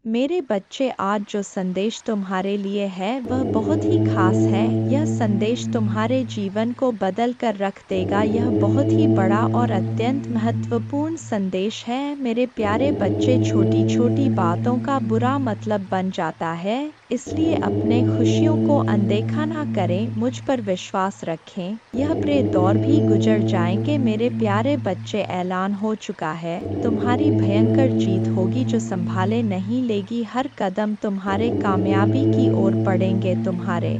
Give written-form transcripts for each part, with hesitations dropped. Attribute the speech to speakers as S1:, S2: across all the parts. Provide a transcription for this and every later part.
S1: मेरे बच्चे, आज जो संदेश तुम्हारे लिए है वह बहुत ही खास है। यह संदेश तुम्हारे जीवन को बदल कर रख देगा। यह बहुत ही बड़ा और अत्यंत महत्वपूर्ण संदेश है। मेरे प्यारे बच्चे, छोटी छोटी बातों का बुरा मतलब बन जाता है, इसलिए अपने खुशियों को अनदेखा ना करें। मुझ पर विश्वास रखें, यह बुरे दौर भी गुजर जाएंगे। मेरे प्यारे बच्चे, ऐलान हो चुका है, तुम्हारी भयंकर जीत होगी जो संभाले नहीं लेगी। हर कदम तुम्हारे कामयाबी की ओर बढ़ेंगे। तुम्हारे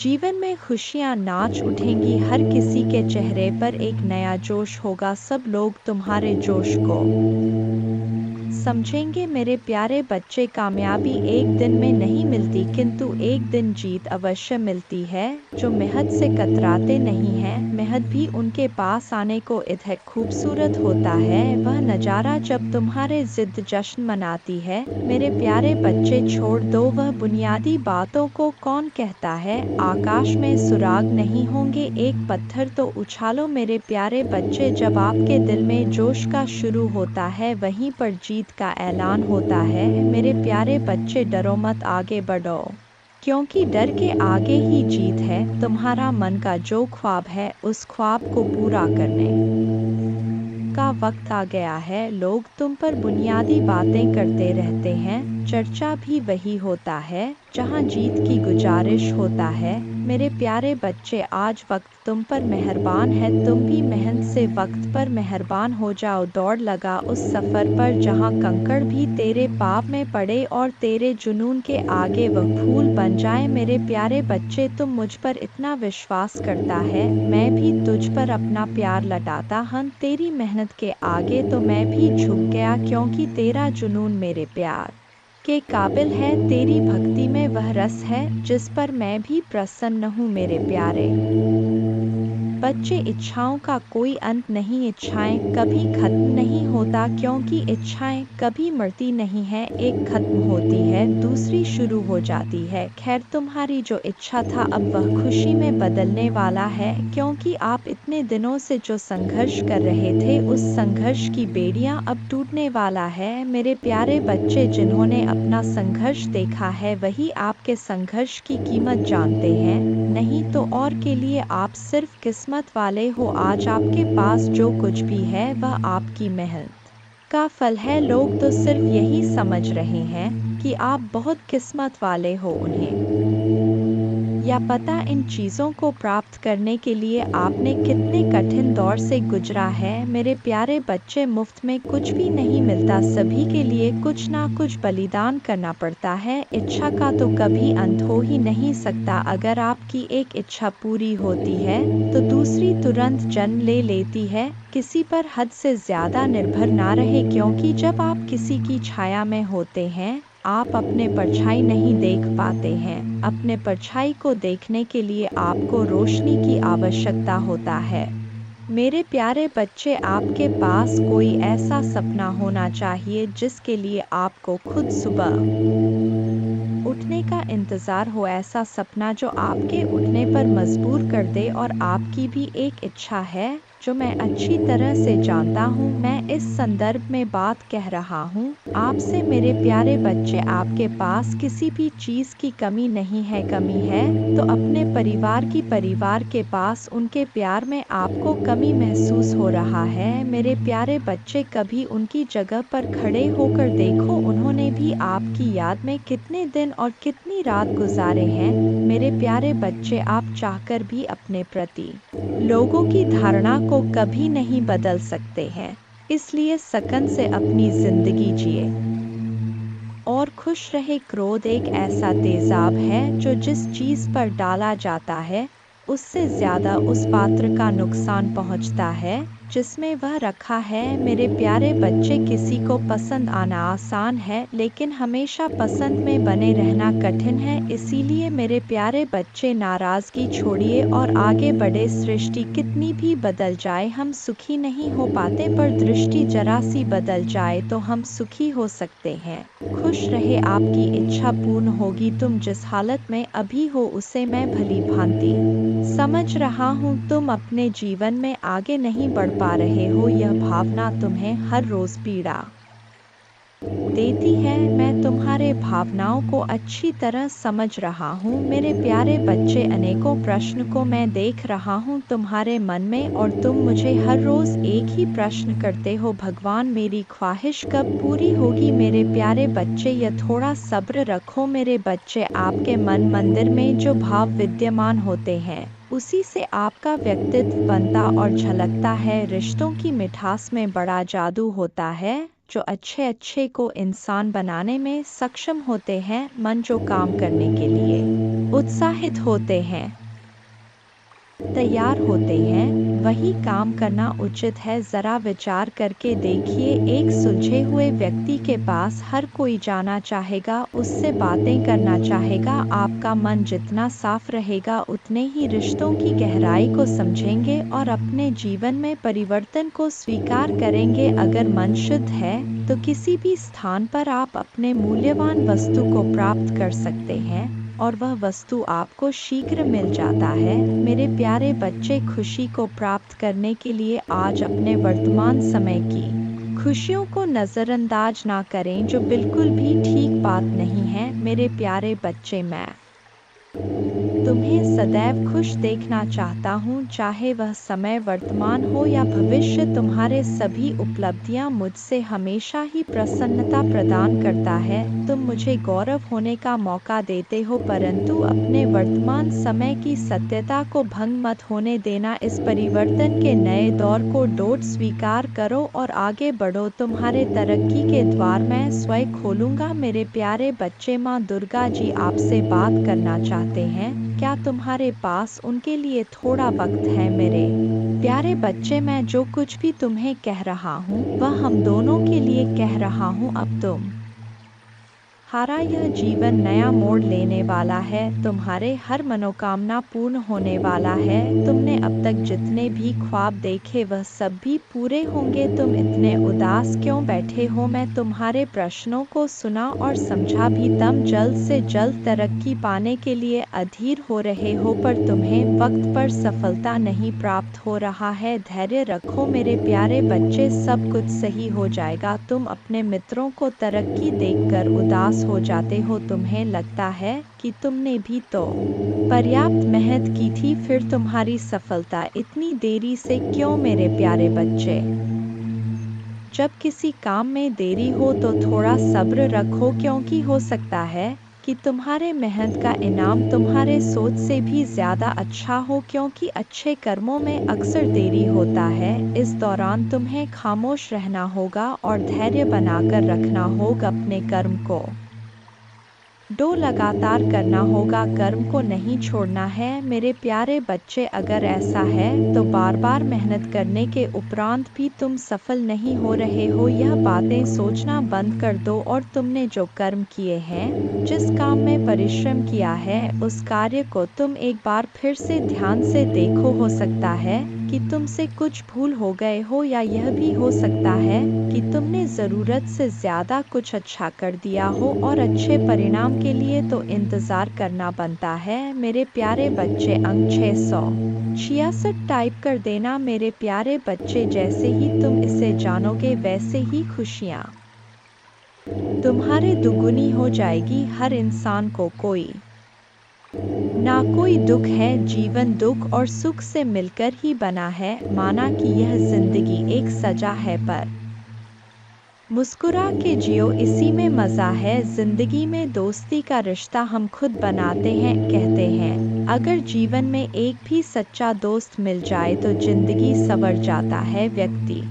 S1: जीवन में खुशियां नाच उठेंगी। हर किसी के चेहरे पर एक नया जोश होगा। सब लोग तुम्हारे जोश को समझेंगे। मेरे प्यारे बच्चे, कामयाबी एक दिन में नहीं मिलती, किंतु एक दिन जीत अवश्य मिलती है। जो मेहनत से कतराते नहीं हैं, मेहनत भी उनके पास आने को इतना खूबसूरत होता है। वह नज़ारा जब तुम्हारे जिद जश्न मनाती है। मेरे प्यारे बच्चे, छोड़ दो वह बुनियादी बातों को। कौन कहता है आकाश में सुराग नहीं होंगे, एक पत्थर तो उछालो। मेरे प्यारे बच्चे, जब आपके दिल में जोश का शुरू होता है, वहीं पर जीत का ऐलान होता है। मेरे प्यारे बच्चे, डरो मत, आगे बढ़ो, क्योंकि डर के आगे ही जीत है। तुम्हारा मन का जो ख्वाब है, उस ख्वाब को पूरा करने का वक्त आ गया है। लोग तुम पर बुनियादी बातें करते रहते हैं, चर्चा भी वही होता है जहां जीत की गुजारिश होता है। मेरे प्यारे बच्चे, आज वक्त तुम पर मेहरबान है। तुम भी मेहनत से वक्त पर मेहरबान हो जाओ। दौड़ लगा उस सफ़र पर जहां कंकड़ भी तेरे पाँव में पड़े और तेरे जुनून के आगे वह फूल बन जाए। मेरे प्यारे बच्चे, तुम मुझ पर इतना विश्वास करता है, मैं भी तुझ पर अपना प्यार लौटाता हूं। तेरी मेहनत के आगे तो मैं भी झुक गया, क्योंकि तेरा जुनून मेरे प्यार के काबिल है। तेरी भक्ति में वह रस है जिस पर मैं भी प्रसन्न हूँ। मेरे प्यारे बच्चे, इच्छाओं का कोई अंत नहीं। इच्छाएं कभी खत्म नहीं होता, क्योंकि इच्छाएं कभी मरती नहीं है। एक खत्म होती है, दूसरी शुरू हो जाती है। खैर, तुम्हारी जो इच्छा था अब वह खुशी में बदलने वाला है, क्योंकि आप इतने दिनों से जो संघर्ष कर रहे थे, उस संघर्ष की बेड़ियां अब टूटने वाला है। मेरे प्यारे बच्चे, जिन्होंने अपना संघर्ष देखा है वही आपके संघर्ष की कीमत जानते हैं, नहीं तो और के लिए आप सिर्फ किस्मत वाले हो। आज आपके पास जो कुछ भी है वह आपकी मेहनत का फल है। लोग तो सिर्फ यही समझ रहे हैं कि आप बहुत किस्मत वाले हो। उन्हें या पता इन चीज़ों को प्राप्त करने के लिए आपने कितने कठिन दौर से गुजरा है। मेरे प्यारे बच्चे, मुफ्त में कुछ भी नहीं मिलता, सभी के लिए कुछ ना कुछ बलिदान करना पड़ता है। इच्छा का तो कभी अंत हो ही नहीं सकता। अगर आपकी एक इच्छा पूरी होती है तो दूसरी तुरंत जन्म ले लेती है। किसी पर हद से ज़्यादा निर्भर ना रहे, क्योंकि जब आप किसी की छाया में होते हैं, आप अपने परछाई नहीं देख पाते हैं। अपने परछाई को देखने के लिए आपको रोशनी की आवश्यकता होता है। मेरे प्यारे बच्चे, आपके पास कोई ऐसा सपना होना चाहिए जिसके लिए आपको खुद सुबह उठने का इंतज़ार हो। ऐसा सपना जो आपके उठने पर मजबूर कर दे। और आपकी भी एक इच्छा है जो मैं अच्छी तरह से जानता हूँ। मैं इस संदर्भ में बात कह रहा हूँ आपसे। मेरे प्यारे बच्चे, आपके पास किसी भी चीज़ की कमी नहीं है। कमी है तो अपने परिवार के पास उनके प्यार में आपको कमी महसूस हो रहा है। मेरे प्यारे बच्चे, कभी उनकी जगह पर खड़े होकर देखो, उन्होंने भी आपकी याद में कितने दिन और कितनी रात गुजारे हैं। मेरे प्यारे बच्चे, आप चाहकर भी अपने प्रति लोगों की धारणा को कभी नहीं बदल सकते हैं, इसलिए सकन से अपनी जिंदगी जिए और खुश रहे। क्रोध एक ऐसा तेजाब है जो जिस चीज़ पर डाला जाता है उससे ज़्यादा उस पात्र का नुकसान पहुंचता है जिसमें वह रखा है। मेरे प्यारे बच्चे, किसी को पसंद आना आसान है, लेकिन हमेशा पसंद में बने रहना कठिन है। इसीलिए मेरे प्यारे बच्चे, नाराज़गी छोड़िए और आगे बढ़े। सृष्टि कितनी भी बदल जाए, हम सुखी नहीं हो पाते, पर दृष्टि जरा सी बदल जाए तो हम सुखी हो सकते हैं। खुश रहे, आपकी इच्छा पूर्ण होगी। तुम जिस हालत में अभी हो उसे मैं भली भांति समझ रहा हूँ। तुम अपने जीवन में आगे नहीं बढ़ पा रहे हो, यह भावना तुम्हें हर रोज पीड़ा देती है। मैं तुम्हारे तुम्हारे भावनाओं को अच्छी तरह समझ रहा हूँ। मेरे प्यारे बच्चे, अनेकों प्रश्न को मैं देख रहा हूँ तुम्हारे मन में, और तुम मुझे हर रोज एक ही प्रश्न करते हो, भगवान मेरी ख्वाहिश कब पूरी होगी। मेरे प्यारे बच्चे, यह थोड़ा सब्र रखो मेरे बच्चे। आपके मन मंदिर में जो भाव विद्यमान होते हैं, उसी से आपका व्यक्तित्व बनता और झलकता है। रिश्तों की मिठास में बड़ा जादू होता है, जो अच्छे को इंसान बनाने में सक्षम होते हैं। मन जो काम करने के लिए उत्साहित होते हैं, तैयार होते हैं, वही काम करना उचित है। जरा विचार करके देखिए, एक सुलझे हुए व्यक्ति के पास हर कोई जाना चाहेगा, उससे बातें करना चाहेगा। आपका मन जितना साफ रहेगा, उतने ही रिश्तों की गहराई को समझेंगे और अपने जीवन में परिवर्तन को स्वीकार करेंगे। अगर मन शुद्ध है तो किसी भी स्थान पर आप अपने मूल्यवान वस्तु को प्राप्त कर सकते हैं, और वह वस्तु आपको शीघ्र मिल जाता है। मेरे प्यारे बच्चे, खुशी को प्राप्त करने के लिए आज अपने वर्तमान समय की खुशियों को नज़रअंदाज ना करें, जो बिल्कुल भी ठीक बात नहीं है। मेरे प्यारे बच्चे, मैं तुम्हें सदैव खुश देखना चाहता हूँ, चाहे वह समय वर्तमान हो या भविष्य। तुम्हारे सभी उपलब्धियाँ मुझसे हमेशा ही प्रसन्नता प्रदान करता है। तुम मुझे गौरव होने का मौका देते हो, परंतु अपने वर्तमान समय की सत्यता को भंग मत होने देना। इस परिवर्तन के नए दौर को डोट स्वीकार करो और आगे बढ़ो। तुम्हारे तरक्की के द्वार मैं स्वयं खोलूंगा। मेरे प्यारे बच्चे, माँ दुर्गा जी आपसे बात करना चाहते हैं। क्या तुम्हारे पास उनके लिए थोड़ा वक्त है? मेरे प्यारे बच्चे, मैं जो कुछ भी तुम्हें कह रहा हूँ, वह हम दोनों के लिए कह रहा हूँ। अब तुम हारा यह जीवन नया मोड़ लेने वाला है। तुम्हारे हर मनोकामना पूर्ण होने वाला है। तुमने अब तक जितने भी ख्वाब देखे, वह सब भी पूरे होंगे। तुम इतने उदास क्यों बैठे हो? मैं तुम्हारे प्रश्नों को सुना और समझा भी। तुम जल्द से जल्द तरक्की पाने के लिए अधीर हो रहे हो, पर तुम्हें वक्त पर सफलता नहीं प्राप्त हो रहा है। धैर्य रखो मेरे प्यारे बच्चे, सब कुछ सही हो जाएगा। तुम अपने मित्रों को तरक्की देखकर उदास हो जाते हो। तुम्हें लगता है कि तुमने भी तो पर्याप्त मेहनत की थी, फिर तुम्हारी सफलता इतनी देरी से क्यों? मेरे प्यारे बच्चे, जब किसी काम में देरी हो तो थोड़ा सब्र रखो, क्योंकि हो सकता है कि तुम्हारे मेहनत का इनाम तुम्हारे सोच से भी ज्यादा अच्छा हो, क्योंकि अच्छे कर्मों में अक्सर देरी होता है। इस दौरान तुम्हें खामोश रहना होगा और धैर्य बनाकर रखना होगा। अपने कर्म को लगातार करना होगा, कर्म को नहीं छोड़ना है। मेरे प्यारे बच्चे, अगर ऐसा है तो बार बार मेहनत करने के उपरांत भी तुम सफल नहीं हो रहे हो, यह बातें सोचना बंद कर दो और तुमने जो कर्म किए हैं, जिस काम में परिश्रम किया है, उस कार्य को तुम एक बार फिर से ध्यान से देखो। हो सकता है कि तुमसे कुछ भूल हो गए हो, या यह भी हो सकता है कि तुमने ज़रूरत से ज़्यादा कुछ अच्छा कर दिया हो, और अच्छे परिणाम के लिए तो इंतज़ार करना बनता है। मेरे प्यारे बच्चे, अंक 666 टाइप कर देना मेरे प्यारे बच्चे। जैसे ही तुम इसे जानोगे, वैसे ही खुशियाँ तुम्हारे दुगुनी हो जाएगी। हर इंसान को कोई ना कोई दुख है। जीवन दुख और सुख से मिलकर ही बना है। माना कि यह जिंदगी एक सजा है, पर मुस्कुरा के जियो, इसी में मजा है। जिंदगी में दोस्ती का रिश्ता हम खुद बनाते हैं। कहते हैं, अगर जीवन में एक भी सच्चा दोस्त मिल जाए तो जिंदगी संवर जाता है। व्यक्ति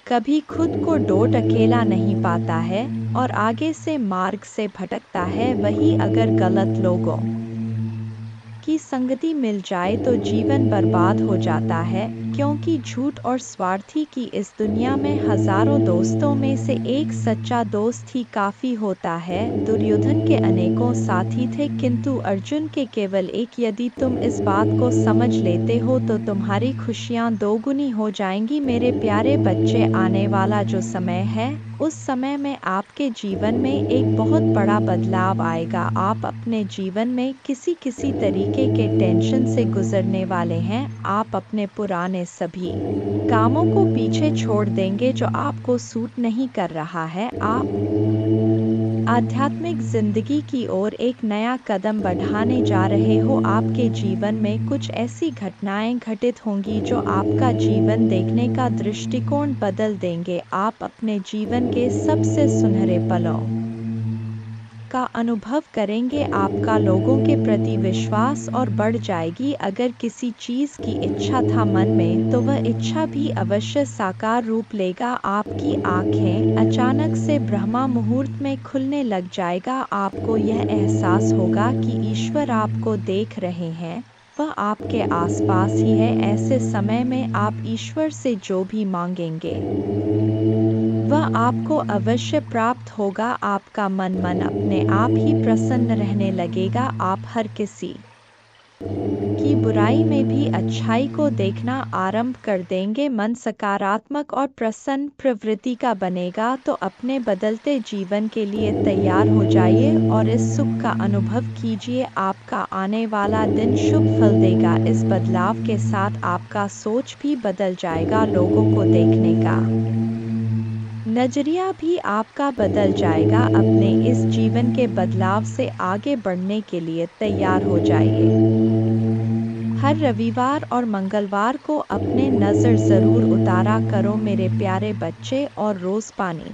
S1: कभी खुद को डोट अकेला नहीं पाता है और आगे से मार्ग से भटकता है। वही अगर गलत लोगों की संगति मिल जाए तो जीवन बर्बाद हो जाता है, क्योंकि झूठ और स्वार्थी की इस दुनिया में हजारों दोस्तों में से एक सच्चा दोस्त ही काफी होता है। दुर्योधन के अनेकों साथी थे, किंतु अर्जुन के केवल एक। यदि तुम इस बात को समझ लेते हो तो तुम्हारी खुशियाँ दोगुनी हो जाएंगी। मेरे प्यारे बच्चे, आने वाला जो समय है, उस समय में आपके जीवन में एक बहुत बड़ा बदलाव आएगा। आप अपने जीवन में किसी तरीके के टेंशन से गुजरने वाले हैं। आप अपने पुराने सभी कामों को पीछे छोड़ देंगे जो आपको सूट नहीं कर रहा है। आप आध्यात्मिक जिंदगी की ओर एक नया कदम बढ़ाने जा रहे हो। आपके जीवन में कुछ ऐसी घटनाएं घटित होंगी जो आपका जीवन देखने का दृष्टिकोण बदल देंगे। आप अपने जीवन के सबसे सुनहरे पलों का अनुभव करेंगे। आपका लोगों के प्रति विश्वास और बढ़ जाएगी। अगर किसी चीज की इच्छा था मन में तो वह इच्छा भी अवश्य साकार रूप लेगा। आपकी आंखें अचानक से ब्रह्मा मुहूर्त में खुलने लग जाएगा। आपको यह एहसास होगा कि ईश्वर आपको देख रहे हैं, वह आपके आसपास ही है। ऐसे समय में आप ईश्वर से जो भी मांगेंगे वह आपको अवश्य प्राप्त होगा। आपका मन अपने आप ही प्रसन्न रहने लगेगा। आप हर किसी की बुराई में भी अच्छाई को देखना आरंभ कर देंगे। मन सकारात्मक और प्रसन्न प्रवृत्ति का बनेगा। तो अपने बदलते जीवन के लिए तैयार हो जाइए और इस सुख का अनुभव कीजिए। आपका आने वाला दिन शुभ फल देगा। इस बदलाव के साथ आपका सोच भी बदल जाएगा। लोगों को देखने का नजरिया भी आपका बदल जाएगा। अपने इस जीवन के बदलाव से आगे बढ़ने के लिए तैयार हो जाइए। हर रविवार और मंगलवार को अपने नज़र ज़रूर उतारा करो मेरे प्यारे बच्चे, और रोज़ पानी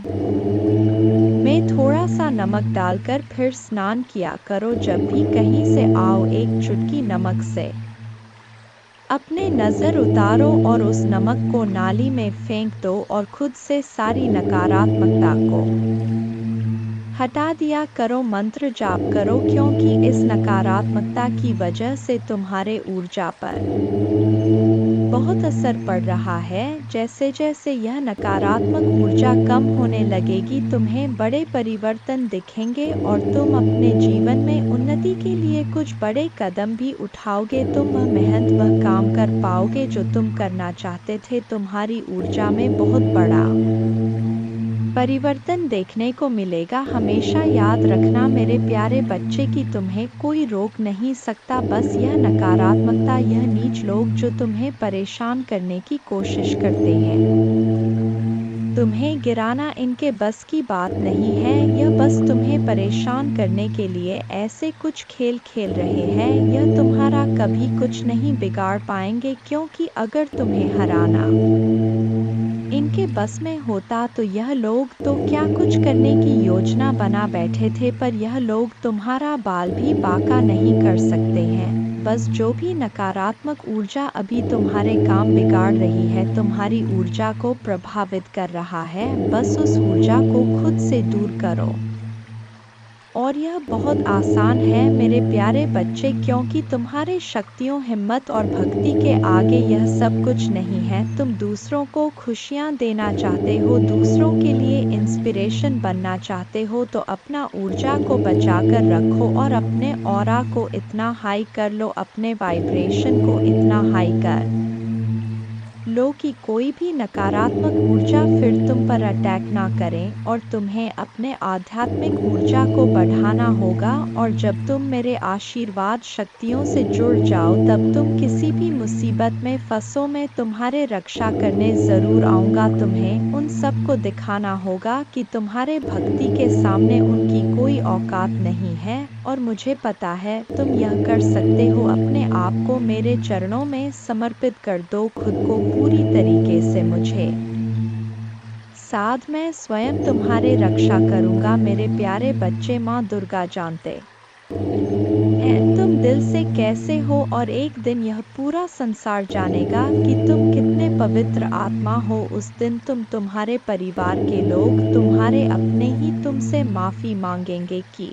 S1: में थोड़ा सा नमक डालकर फिर स्नान किया करो। जब भी कहीं से आओ एक चुटकी नमक से अपने नज़र उतारो और उस नमक को नाली में फेंक दो और खुद से सारी नकारात्मकता को हटा दिया करो। मंत्र जाप करो, क्योंकि इस नकारात्मकता की वजह से तुम्हारे ऊर्जा पर बहुत असर पड़ रहा है। जैसे जैसे यह नकारात्मक ऊर्जा कम होने लगेगी तुम्हें बड़े परिवर्तन दिखेंगे और तुम अपने जीवन में उन्नति के लिए कुछ बड़े कदम भी उठाओगे। तुम वह मेहनत, वह काम कर पाओगे जो तुम करना चाहते थे। तुम्हारी ऊर्जा में बहुत बड़ा परिवर्तन देखने को मिलेगा। हमेशा याद रखना मेरे प्यारे बच्चे कि तुम्हें कोई रोक नहीं सकता। बस यह नकारात्मकता, यह नीच लोग जो तुम्हें परेशान करने की कोशिश करते हैं, तुम्हें गिराना इनके बस की बात नहीं है। यह बस तुम्हें परेशान करने के लिए ऐसे कुछ खेल खेल रहे हैं। यह तुम्हारा कभी कुछ नहीं बिगाड़ पाएंगे, क्योंकि अगर तुम्हें हराना इनके बस में होता तो यह लोग तो क्या कुछ करने की योजना बना बैठे थे। पर यह लोग तुम्हारा बाल भी बांका नहीं कर सकते हैं। बस जो भी नकारात्मक ऊर्जा अभी तुम्हारे काम बिगाड़ रही है, तुम्हारी ऊर्जा को प्रभावित कर रहा है, बस उस ऊर्जा को खुद से दूर करो। और यह बहुत आसान है मेरे प्यारे बच्चे, क्योंकि तुम्हारे शक्तियों, हिम्मत और भक्ति के आगे यह सब कुछ नहीं है। तुम दूसरों को खुशियाँ देना चाहते हो, दूसरों के लिए इंस्पिरेशन बनना चाहते हो, तो अपना ऊर्जा को बचा कर रखो और अपने ऑरा को इतना हाई कर लो, अपने वाइब्रेशन को इतना हाई कर लो कि कोई भी नकारात्मक ऊर्जा फिर तुम पर अटैक ना करें। और तुम्हें अपने आध्यात्मिक ऊर्जा को बढ़ाना होगा। और जब तुम मेरे आशीर्वाद शक्तियों से जुड़ जाओ तब तुम किसी भी मुसीबत में फंसो, मैं तुम्हारे रक्षा करने ज़रूर आऊँगा। तुम्हें उन सबको दिखाना होगा कि तुम्हारे भक्ति के सामने उनकी कोई औकात नहीं है। और मुझे पता है तुम यह कर सकते हो। अपने आप को मेरे चरणों में समर्पित कर दो, खुद को पूरी तरीके से मुझे साथ मैं स्वयं तुम्हारे रक्षा करूंगा। मेरे प्यारे बच्चे, माँ दुर्गा जानते हैं तुम दिल से कैसे हो, और एक दिन यह पूरा संसार जानेगा कि तुम कितने पवित्र आत्मा हो। उस दिन तुम्हारे परिवार के लोग, तुम्हारे अपने ही तुमसे माफ़ी मांगेंगे कि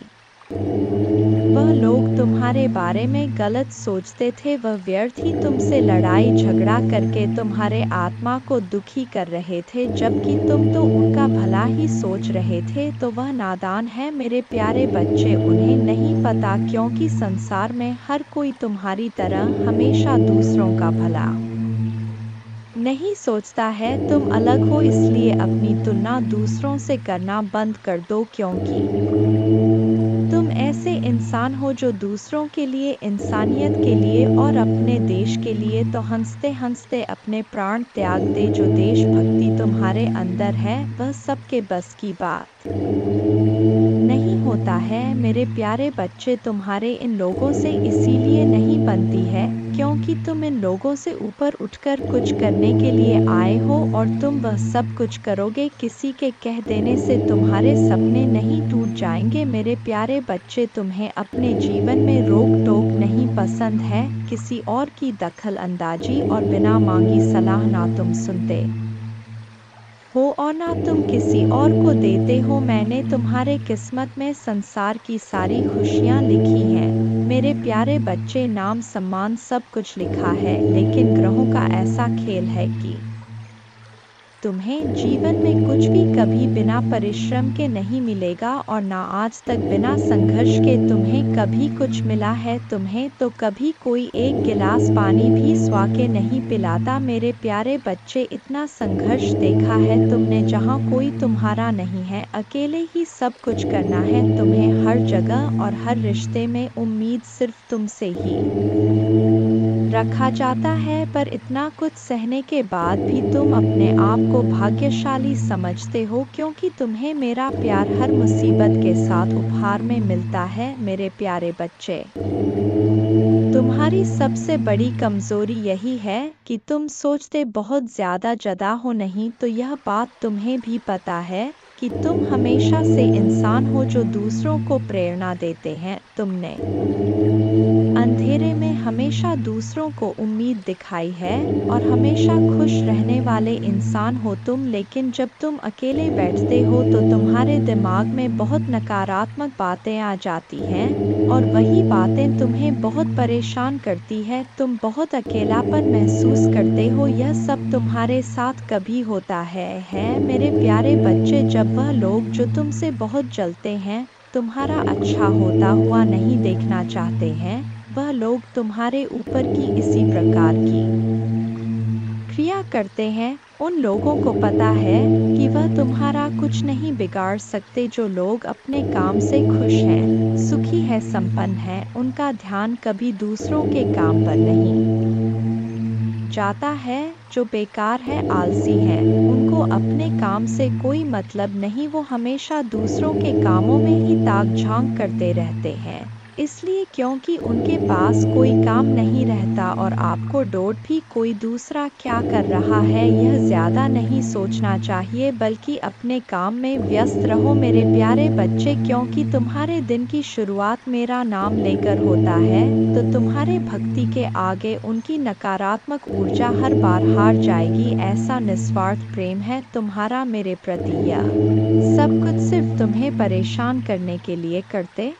S1: वह लोग तुम्हारे बारे में गलत सोचते थे। वह व्यर्थ ही तुमसे लड़ाई झगड़ा करके तुम्हारे आत्मा को दुखी कर रहे थे, जबकि तुम तो उनका भला ही सोच रहे थे। तो वह नादान है मेरे प्यारे बच्चे, उन्हें नहीं पता, क्योंकि संसार में हर कोई तुम्हारी तरह हमेशा दूसरों का भला नहीं सोचता है। तुम अलग हो, इसलिए अपनी तुलना दूसरों से करना बंद कर दो, क्योंकि तुम ऐसे इंसान हो जो दूसरों के लिए, इंसानियत के लिए और अपने देश के लिए तो हंसते हंसते अपने प्राण त्याग दे। जो देशभक्ति तुम्हारे अंदर है वह सबके बस की बात नहीं है। मेरे प्यारे बच्चे, तुम्हारे इन लोगों से इसीलिए नहीं बनती है क्योंकि तुम इन लोगों से ऊपर उठकर कुछ करने के लिए आए हो और तुम वह सब कुछ करोगे। किसी के कह देने से तुम्हारे सपने नहीं टूट जाएंगे। मेरे प्यारे बच्चे, तुम्हें अपने जीवन में रोक टोक नहीं पसंद है, किसी और की दखल अंदाजी और बिना मांगी सलाह ना तुम सुनते हो और ना तुम किसी और को देते हो। मैंने तुम्हारे किस्मत में संसार की सारी खुशियाँ लिखी हैं मेरे प्यारे बच्चे, नाम सम्मान सब कुछ लिखा है, लेकिन ग्रहों का ऐसा खेल है कि तुम्हें जीवन में कुछ भी कभी बिना परिश्रम के नहीं मिलेगा और ना आज तक बिना संघर्ष के तुम्हें कभी कुछ मिला है। तुम्हें तो कभी कोई एक गिलास पानी भी स्वा के नहीं पिलाता। मेरे प्यारे बच्चे, इतना संघर्ष देखा है तुमने जहाँ कोई तुम्हारा नहीं है, अकेले ही सब कुछ करना है तुम्हें। हर जगह और हर रिश्ते में उम्मीद सिर्फ तुमसे ही रखा जाता है, पर इतना कुछ सहने के बाद भी तुम अपने आप को भाग्यशाली समझते हो क्योंकि तुम्हें मेरा प्यार हर मुसीबत के साथ उपहार में मिलता है। मेरे प्यारे बच्चे, तुम्हारी सबसे बड़ी कमजोरी यही है कि तुम सोचते बहुत ज्यादा हो, नहीं तो यह बात तुम्हें भी पता है कि तुम हमेशा से इंसान हो जो दूसरों को प्रेरणा देते हैं। तुमने अंधेरे में हमेशा दूसरों को उम्मीद दिखाई है और हमेशा खुश रहने वाले इंसान हो तुम, लेकिन जब तुम अकेले बैठते हो तो तुम्हारे दिमाग में बहुत नकारात्मक बातें आ जाती हैं और वही बातें तुम्हें बहुत परेशान करती है। तुम बहुत अकेलापन महसूस करते हो। यह सब तुम्हारे साथ कभी होता है मेरे प्यारे बच्चे, जब वह लोग जो तुमसे बहुत जलते हैं, तुम्हारा अच्छा होता हुआ नहीं देखना चाहते हैं, वह लोग तुम्हारे ऊपर की इसी प्रकार की क्रिया करते हैं। उन लोगों को पता है कि वह तुम्हारा कुछ नहीं बिगाड़ सकते। जो लोग अपने काम से खुश हैं, सुखी है, संपन्न है, उनका ध्यान कभी दूसरों के काम पर नहीं जाता है। जो बेकार है, आलसी है, उनको अपने काम से कोई मतलब नहीं, वो हमेशा दूसरों के कामों में ही ताक झांक करते रहते हैं, इसलिए क्योंकि उनके पास कोई काम नहीं रहता। और आपको डोट भी कोई दूसरा क्या कर रहा है यह ज्यादा नहीं सोचना चाहिए, बल्कि अपने काम में व्यस्त रहो मेरे प्यारे बच्चे, क्योंकि तुम्हारे दिन की शुरुआत मेरा नाम लेकर होता है तो तुम्हारे भक्ति के आगे उनकी नकारात्मक ऊर्जा हर बार हार जाएगी। ऐसा निस्वार्थ प्रेम है तुम्हारा मेरे प्रति, यह सब कुछ सिर्फ तुम्हें परेशान करने के लिए करते हैं।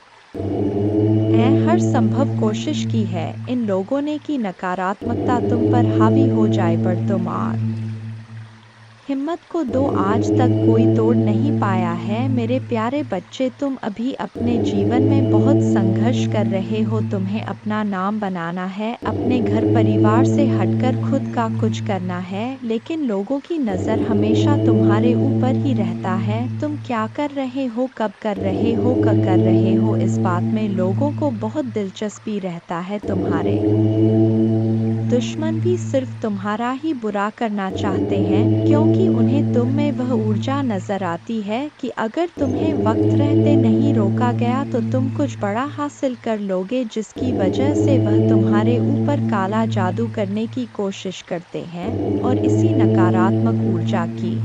S1: हर संभव कोशिश की है इन लोगों ने कि नकारात्मकता तुम पर हावी हो जाए, पर तुम हिम्मत को दो, आज तक कोई तोड़ नहीं पाया है मेरे प्यारे बच्चे। तुम अभी अपने जीवन में बहुत संघर्ष कर रहे हो। तुम्हें अपना नाम बनाना है, अपने घर परिवार से हटकर खुद का कुछ करना है, लेकिन लोगों की नज़र हमेशा तुम्हारे ऊपर ही रहता है। तुम क्या कर रहे हो, कब कर रहे हो, कब कर रहे हो, इस बात में लोगों को बहुत दिलचस्पी रहता है। तुम्हारे दुश्मन भी सिर्फ तुम्हारा ही बुरा करना चाहते हैं, क्योंकि उन्हें तुम में वह ऊर्जा नजर आती है कि अगर तुम्हें वक्त रहते नहीं रोका गया तो तुम कुछ बड़ा हासिल कर लोगे, जिसकी वजह से वह तुम्हारे ऊपर काला जादू करने की कोशिश करते हैं। और इसी नकारात्मक ऊर्जा की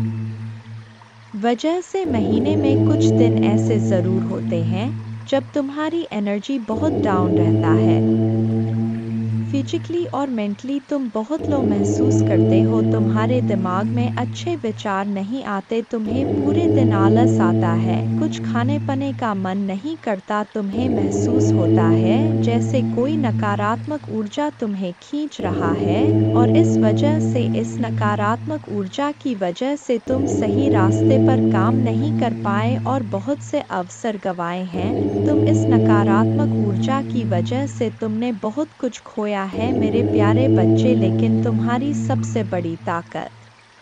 S1: वजह से महीने में कुछ दिन ऐसे ज़रूर होते हैं जब तुम्हारी एनर्जी बहुत डाउन रहता है। फिजिकली और मेंटली तुम बहुत लो महसूस करते हो। तुम्हारे दिमाग में अच्छे विचार नहीं आते, तुम्हें पूरे दिन आलस आता है, कुछ खाने पीने का मन नहीं करता। तुम्हें महसूस होता है जैसे कोई नकारात्मक ऊर्जा तुम्हें खींच रहा है और इस वजह से, इस नकारात्मक ऊर्जा की वजह से तुम सही रास्ते पर काम नहीं कर पाए और बहुत से अवसर गंवाए हैं। तुम इस नकारात्मक ऊर्जा की वजह से तुमने बहुत कुछ खोया है मेरे प्यारे बच्चे, लेकिन तुम्हारी सबसे बड़ी ताकत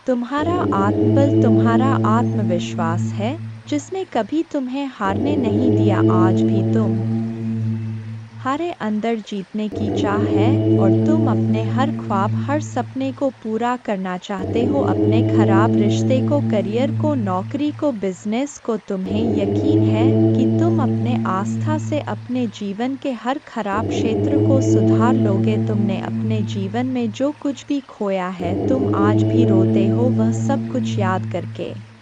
S1: तुम्हारा आत्मबल, तुम्हारा आत्मविश्वास है, जिसने कभी तुम्हें हारने नहीं दिया। आज भी तुम्हारे अंदर जीतने की चाह है और तुम अपने हर ख्वाब, हर सपने को पूरा करना चाहते हो, अपने खराब रिश्ते को, करियर को, नौकरी को, बिजनेस को। तुम्हें यकीन है कि तुम अपने आस्था से अपने जीवन के हर खराब क्षेत्र को सुधार लोगे। तुमने अपने जीवन में जो कुछ भी खोया है, तुम आज भी रोते हो वह सब कुछ याद करके।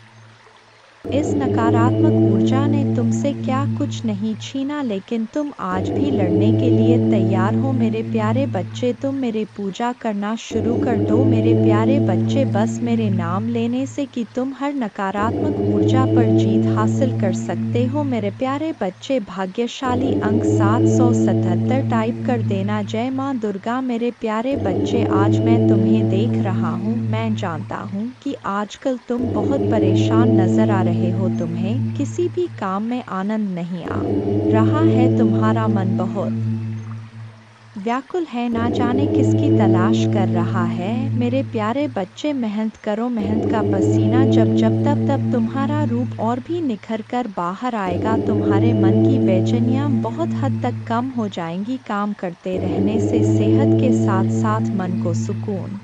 S1: इस नकारात्मक ऊर्जा ने तुमसे क्या कुछ नहीं छीना, लेकिन तुम आज भी लड़ने के लिए तैयार हो। मेरे प्यारे बच्चे, तुम मेरे पूजा करना शुरू कर दो। मेरे प्यारे बच्चे, बस मेरे नाम लेने से कि तुम हर नकारात्मक ऊर्जा पर जीत हासिल कर सकते हो। मेरे प्यारे बच्चे, भाग्यशाली अंक 777 टाइप कर देना। जय माँ दुर्गा। मेरे प्यारे बच्चे, आज मैं तुम्हें देख रहा हूँ। मैं जानता हूँ कि आजकल तुम बहुत परेशान नजर आ रहे हो। तुम्हें किसी भी काम में आनंद नहीं आ रहा है। तुम्हारा मन बहुत व्याकुल है, ना जाने किसकी तलाश कर रहा है। मेरे प्यारे बच्चे, मेहनत करो। मेहनत का पसीना जब तब तुम्हारा रूप और भी निखर कर बाहर आएगा। तुम्हारे मन की बेचैनियाँ बहुत हद तक कम हो जाएंगी। काम करते रहने से सेहत के साथ साथ मन को सुकून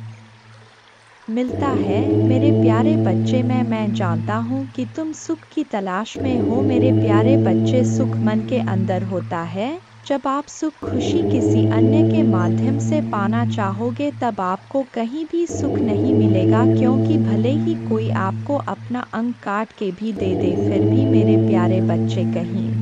S1: मिलता है। मेरे प्यारे बच्चे, मैं जानता हूँ कि तुम सुख की तलाश में हो। मेरे प्यारे बच्चे, सुख मन के अंदर होता है। जब आप सुख खुशी किसी अन्य के माध्यम से पाना चाहोगे, तब आपको कहीं भी सुख नहीं मिलेगा, क्योंकि भले ही कोई आपको अपना अंग काट के भी दे दे, फिर भी मेरे प्यारे बच्चे कहीं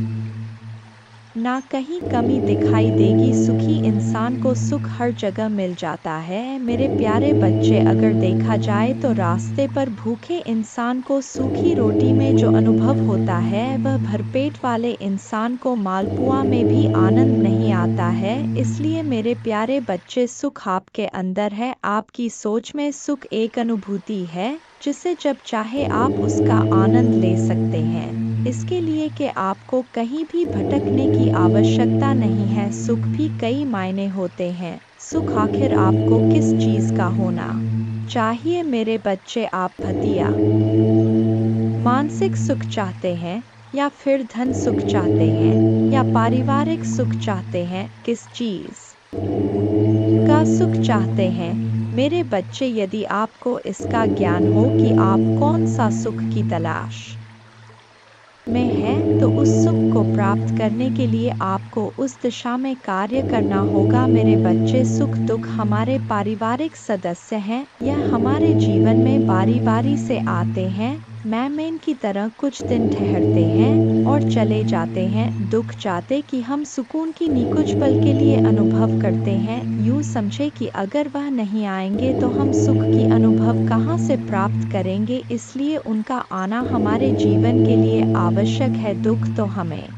S1: ना कहीं कमी दिखाई देगी। सुखी इंसान को सुख हर जगह मिल जाता है। मेरे प्यारे बच्चे, अगर देखा जाए तो रास्ते पर भूखे इंसान को सूखी रोटी में जो अनुभव होता है, वह भरपेट वाले इंसान को मालपुआ में भी आनंद नहीं आता है। इसलिए मेरे प्यारे बच्चे, सुख आपके अंदर है। आपकी सोच में सुख एक अनुभूति है, जिसे जब चाहे आप उसका आनंद ले सकते हैं। इसके लिए कि आपको कहीं भी भटकने की आवश्यकता नहीं है। सुख भी कई मायने होते हैं। सुख आखिर आपको किस चीज का होना चाहिए? मेरे बच्चे, आप भतिया मानसिक सुख चाहते हैं, या फिर धन सुख चाहते हैं, या पारिवारिक सुख चाहते हैं? किस चीज का सुख चाहते हैं? मेरे बच्चे, यदि आपको इसका ज्ञान हो कि आप कौन सा सुख की तलाश में है, तो उस सुख को प्राप्त करने के लिए आपको उस दिशा में कार्य करना होगा। मेरे बच्चे, सुख दुख हमारे पारिवारिक सदस्य हैं। यह हमारे जीवन में बारी बारी से आते हैं। मेहमान की तरह कुछ दिन ठहरते हैं और चले जाते हैं। दुख चाहते कि हम सुकून की कुछ पल के लिए अनुभव करते हैं। यूँ समझे कि अगर वह नहीं आएंगे तो हम सुख की अनुभव कहाँ से प्राप्त करेंगे। इसलिए उनका आना हमारे जीवन के लिए आवश्यक है। दुख तो हमें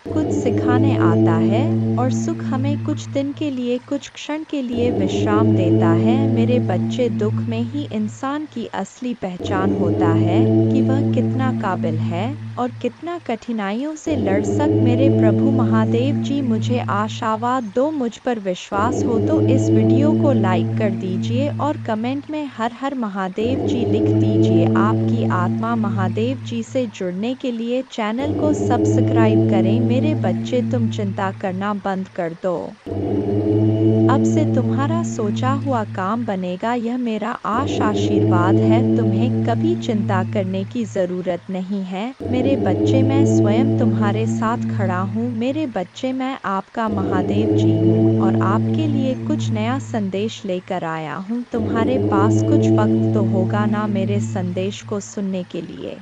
S1: कुछ सिखाने आता है, और सुख हमें कुछ दिन के लिए, कुछ क्षण के लिए विश्राम देता है। मेरे बच्चे, दुख में ही इंसान की असली पहचान होता है कि वह कितना काबिल है और कितना कठिनाइयों से लड़ मेरे प्रभु महादेव जी, मुझे आशावाद दो। मुझ पर विश्वास हो तो इस वीडियो को लाइक कर दीजिए और कमेंट में हर हर महादेव जी लिख दीजिए। आपकी आत्मा महादेव जी से जुड़ने के लिए चैनल को सब्सक्राइब करें। मेरे बच्चे, तुम चिंता करना बंद कर दो। अब से तुम्हारा सोचा हुआ काम बनेगा। यह मेरा आशीर्वाद है। तुम्हें कभी चिंता करने की जरूरत नहीं है। मेरे बच्चे, मैं स्वयं तुम्हारे साथ खड़ा हूँ। मेरे बच्चे, मैं आपका महादेव जी हूँ और आपके लिए कुछ नया संदेश लेकर आया हूँ। तुम्हारे पास कुछ वक्त तो होगा ना मेरे संदेश को सुनने के लिए?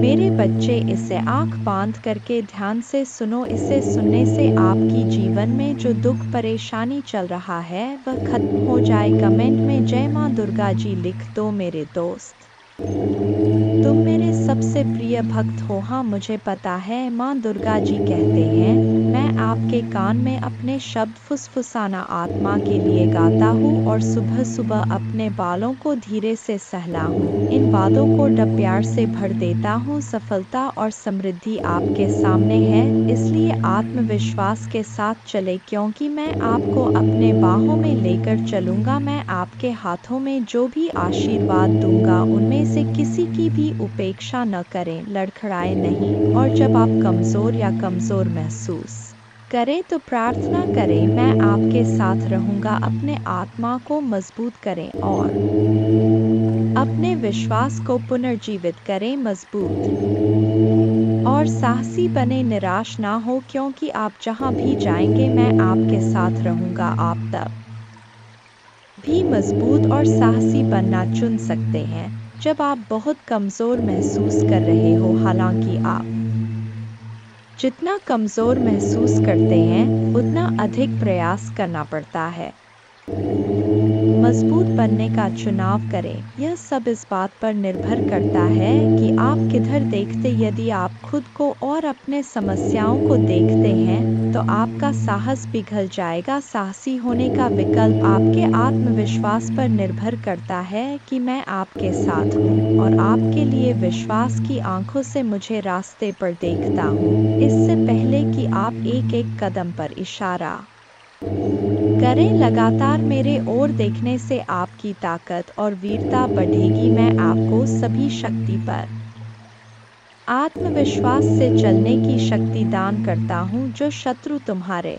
S1: मेरे बच्चे, इसे आंख बांध करके ध्यान से सुनो। इसे सुनने से आपकी जीवन में जो दुख परेशानी चल रहा है, वह खत्म हो जाए। कमेंट में जय माँ दुर्गा जी लिख दो। मेरे दोस्त, तुम मेरे सबसे प्रिय भक्त हो। हाँ, मुझे पता है। माँ दुर्गा जी कहते हैं, मैं आपके कान में अपने शब्द फुसफुसाना आत्मा के लिए गाता हूँ और सुबह सुबह अपने बालों को धीरे से सहला हूँ। इन बातों को डब प्यार से भर देता हूँ। सफलता और समृद्धि आपके सामने है, इसलिए आत्मविश्वास के साथ चले, क्योंकि मैं आपको अपने बाहों में लेकर चलूँगा। मैं आपके हाथों में जो भी आशीर्वाद दूंगा, उनमें से किसी की भी उपेक्षा न करें, लड़खड़ाए नहीं। और जब आप कमज़ोर या कमज़ोर महसूस करें तो प्रार्थना करें, मैं आपके साथ रहूँगा। अपने आत्मा को मजबूत करें और अपने विश्वास को पुनर्जीवित करें। मजबूत और साहसी बने, निराश ना हो, क्योंकि आप जहां भी जाएंगे मैं आपके साथ रहूंगा। आप तब भी मजबूत और साहसी बनना चुन सकते हैं जब आप बहुत कमजोर महसूस कर रहे हो। हालांकि आप जितना कमजोर महसूस करते हैं उतना अधिक प्रयास करना पड़ता है। मजबूत बनने का चुनाव करें। यह सब इस बात पर निर्भर करता है कि आप किधर देखते। यदि आप खुद को और अपने समस्याओं को देखते हैं तो आपका साहस पिघल जाएगा। साहसी होने का विकल्प आपके आत्मविश्वास पर निर्भर करता है कि मैं आपके साथ हूँ और आपके लिए विश्वास की आंखों से मुझे रास्ते पर देखता हूँ। इससे पहले कि आप एक एक कदम पर इशारा करें, लगातार मेरे ओर देखने से आपकी ताकत और वीरता बढ़ेगी। मैं आपको सभी शक्ति पर आत्मविश्वास से चलने की शक्ति दान करता हूँ। जो शत्रु तुम्हारे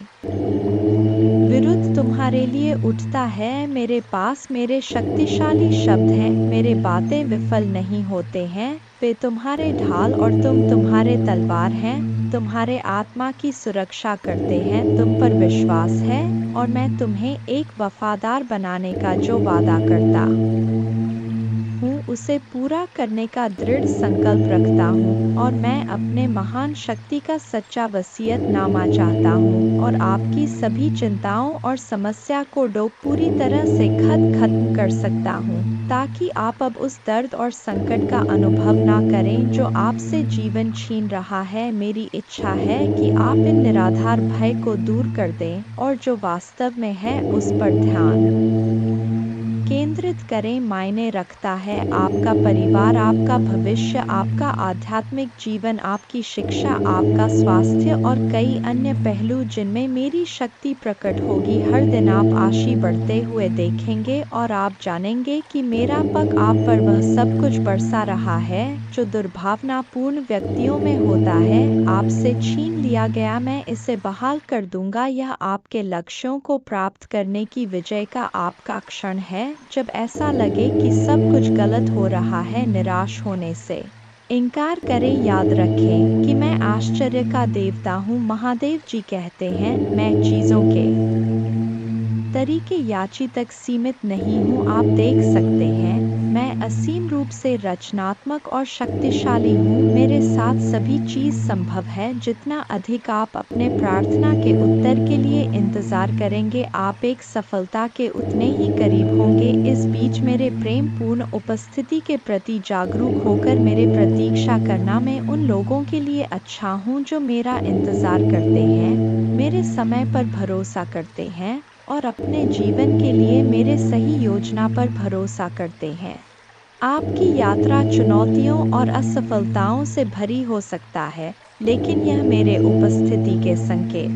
S1: विरुद्ध तुम्हारे लिए उठता है, मेरे पास मेरे शक्तिशाली शब्द हैं। मेरे बातें विफल नहीं होते हैं, वे तुम्हारे ढाल और तुम्हारे तलवार हैं। तुम्हारे आत्मा की सुरक्षा करते हैं। तुम पर विश्वास है और मैं तुम्हें एक वफादार बनाने का जो वादा करता हूँ उसे पूरा करने का दृढ़ संकल्प रखता हूँ। और मैं अपने महान शक्ति का सच्चा वसीयतनामा चाहता हूँ और आपकी सभी चिंताओं और समस्या को पूरी तरह से खत्म कर सकता हूँ, ताकि आप अब उस दर्द और संकट का अनुभव ना करें जो आपसे जीवन छीन रहा है। मेरी इच्छा है कि आप इन निराधार भय को दूर कर दें और जो वास्तव में है उस पर ध्यान केंद्रित करें। मायने रखता है आपका परिवार, आपका भविष्य, आपका आध्यात्मिक जीवन, आपकी शिक्षा, आपका स्वास्थ्य और कई अन्य पहलू जिनमें मेरी शक्ति प्रकट होगी। हर दिन आप आगे बढ़ते हुए देखेंगे और आप जानेंगे कि मेरा पग आप पर वह सब कुछ बरसा रहा है जो दुर्भावनापूर्ण व्यक्तियों में होता है। आपसे छीन लिया गया मैं इसे बहाल कर दूंगा। यह आपके लक्ष्यों को प्राप्त करने की विजय का आपका क्षण है। जब ऐसा लगे कि सब कुछ गलत हो रहा है, निराश होने से इनकार करें। याद रखें कि मैं आश्चर्य का देवता हूँ। महादेव जी कहते हैं, मैं चीजों के तरीके याची तक सीमित नहीं हूँ। आप देख सकते हैं मैं असीम रूप से रचनात्मक और शक्तिशाली हूँ। मेरे साथ सभी चीज संभव है। जितना अधिक आप अपने प्रार्थना के उत्तर के लिए इंतजार करेंगे, आप एक सफलता के उतने ही करीब होंगे। इस बीच मेरे प्रेम पूर्ण उपस्थिति के प्रति जागरूक होकर मेरे प्रतीक्षा करना। मैं उन लोगों के लिए अच्छा हूँ जो मेरा इंतजार करते हैं, मेरे समय पर भरोसा करते हैं और अपने जीवन के लिए मेरे सही योजना पर भरोसा करते हैं। आपकी यात्रा चुनौतियों और असफलताओं से भरी हो सकता है, लेकिन यह मेरे उपस्थिति के संकेत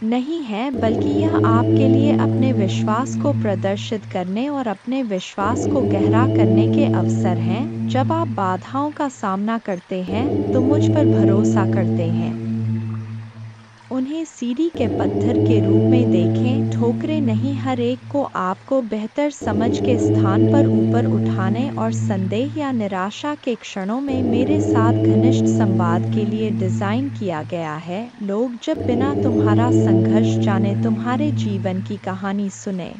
S1: नहीं है, बल्कि यह आपके लिए अपने विश्वास को प्रदर्शित करने और अपने विश्वास को गहरा करने के अवसर हैं। जब आप बाधाओं का सामना करते हैं तो मुझ पर भरोसा करते हैं, उन्हें सीढ़ी के पत्थर के रूप में देखें, ठोकरें नहीं। हर एक को आपको बेहतर समझ के स्थान पर ऊपर उठाने और संदेह या निराशा के क्षणों में मेरे साथ घनिष्ठ संवाद के लिए डिजाइन किया गया है। लोग जब बिना तुम्हारा संघर्ष जाने तुम्हारे जीवन की कहानी सुने,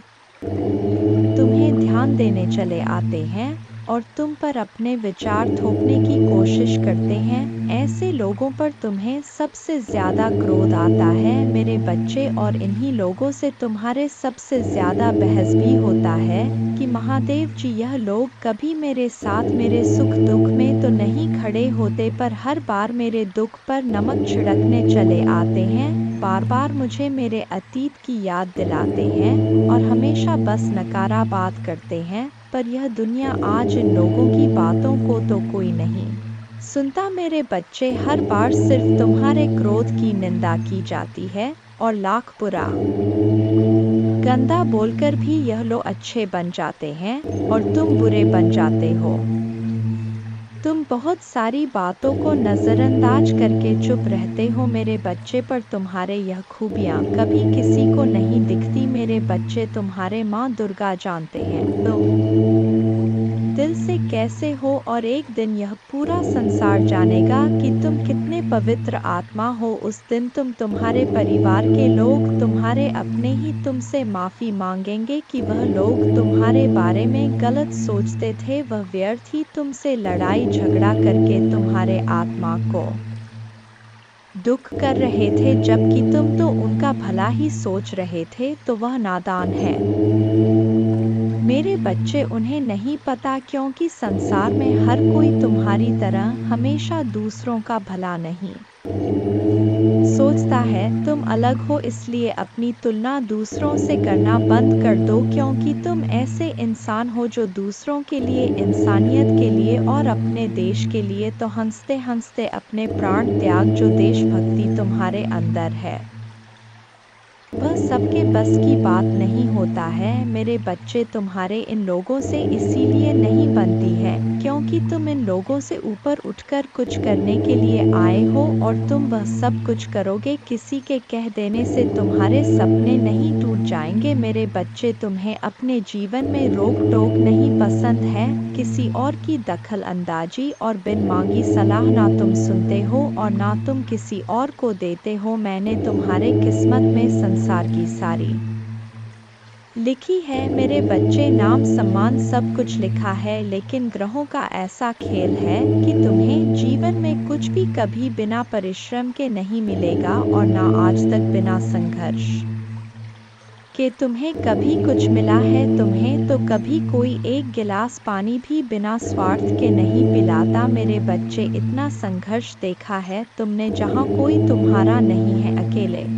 S1: तुम्हें ध्यान देने चले आते हैं और तुम पर अपने विचार थोपने की कोशिश करते हैं। ऐसे लोगों पर तुम्हें सबसे ज्यादा क्रोध आता है, मेरे बच्चे, और इन्हीं लोगों से तुम्हारे सबसे ज्यादा बहस भी होता है कि महादेव जी, यह लोग कभी मेरे साथ मेरे सुख दुख में तो नहीं खड़े होते, पर हर बार मेरे दुख पर नमक छिड़कने चले आते हैं। बार बार मुझे मेरे अतीत की याद दिलाते हैं और हमेशा बस नकारा बात करते हैं। पर यह दुनिया आज इन लोगों की बातों को तो कोई नहीं सुनता। मेरे बच्चे, हर बार सिर्फ तुम्हारे क्रोध की निंदा की जाती है और लाख बुरा गंदा बोलकर भी यह लोग अच्छे बन जाते हैं और तुम बुरे बन जाते हो। तुम बहुत सारी बातों को नजरअंदाज करके चुप रहते हो मेरे बच्चे, पर तुम्हारे यह खूबियाँ कभी किसी को नहीं दिखती। मेरे बच्चे, तुम्हारे माँ दुर्गा जानते हैं तुम दिल से कैसे हो और एक दिन यह पूरा संसार जानेगा कि तुम कितने पवित्र आत्मा हो। उस दिन तुम्हारे परिवार के लोग, तुम्हारे अपने ही तुमसे माफ़ी मांगेंगे कि वह लोग तुम्हारे बारे में गलत सोचते थे, वह व्यर्थ ही तुमसे लड़ाई झगड़ा करके तुम्हारे आत्मा को दुख कर रहे थे, जबकि तुम तो उनका भला ही सोच रहे थे। तो वह नादान है मेरे बच्चे, उन्हें नहीं पता, क्योंकि संसार में हर कोई तुम्हारी तरह हमेशा दूसरों का भला नहीं सोचता है। तुम अलग हो, इसलिए अपनी तुलना दूसरों से करना बंद कर दो, क्योंकि तुम ऐसे इंसान हो जो दूसरों के लिए, इंसानियत के लिए और अपने देश के लिए तो हंसते हंसते अपने प्राण त्याग। जो देशभक्ति तुम्हारे अंदर है वह सबके बस की बात नहीं होता है मेरे बच्चे। तुम्हारे इन लोगों से इसीलिए नहीं बनती है क्योंकि तुम इन लोगों से ऊपर उठकर कुछ करने के लिए आए हो, और तुम वह सब कुछ करोगे। किसी के कह देने से तुम्हारे सपने नहीं टूट जाएंगे मेरे बच्चे। तुम्हें अपने जीवन में रोक टोक नहीं पसंद है, किसी और की दखल अंदाजी और बिन मांगी सलाह ना तुम सुनते हो और ना तुम किसी और को देते हो। मैंने तुम्हारे किस्मत में संसार की सारी लिखी है मेरे बच्चे, नाम सम्मान सब कुछ लिखा है, लेकिन ग्रहों का ऐसा खेल है कि तुम्हें जीवन में कुछ भी कभी बिना परिश्रम के नहीं मिलेगा, और ना आज तक बिना संघर्ष कि तुम्हें कभी कुछ मिला है। तुम्हें तो कभी कोई एक गिलास पानी भी बिना स्वार्थ के नहीं पिलाता मेरे बच्चे। इतना संघर्ष देखा है तुमने, जहाँ कोई तुम्हारा नहीं है, अकेले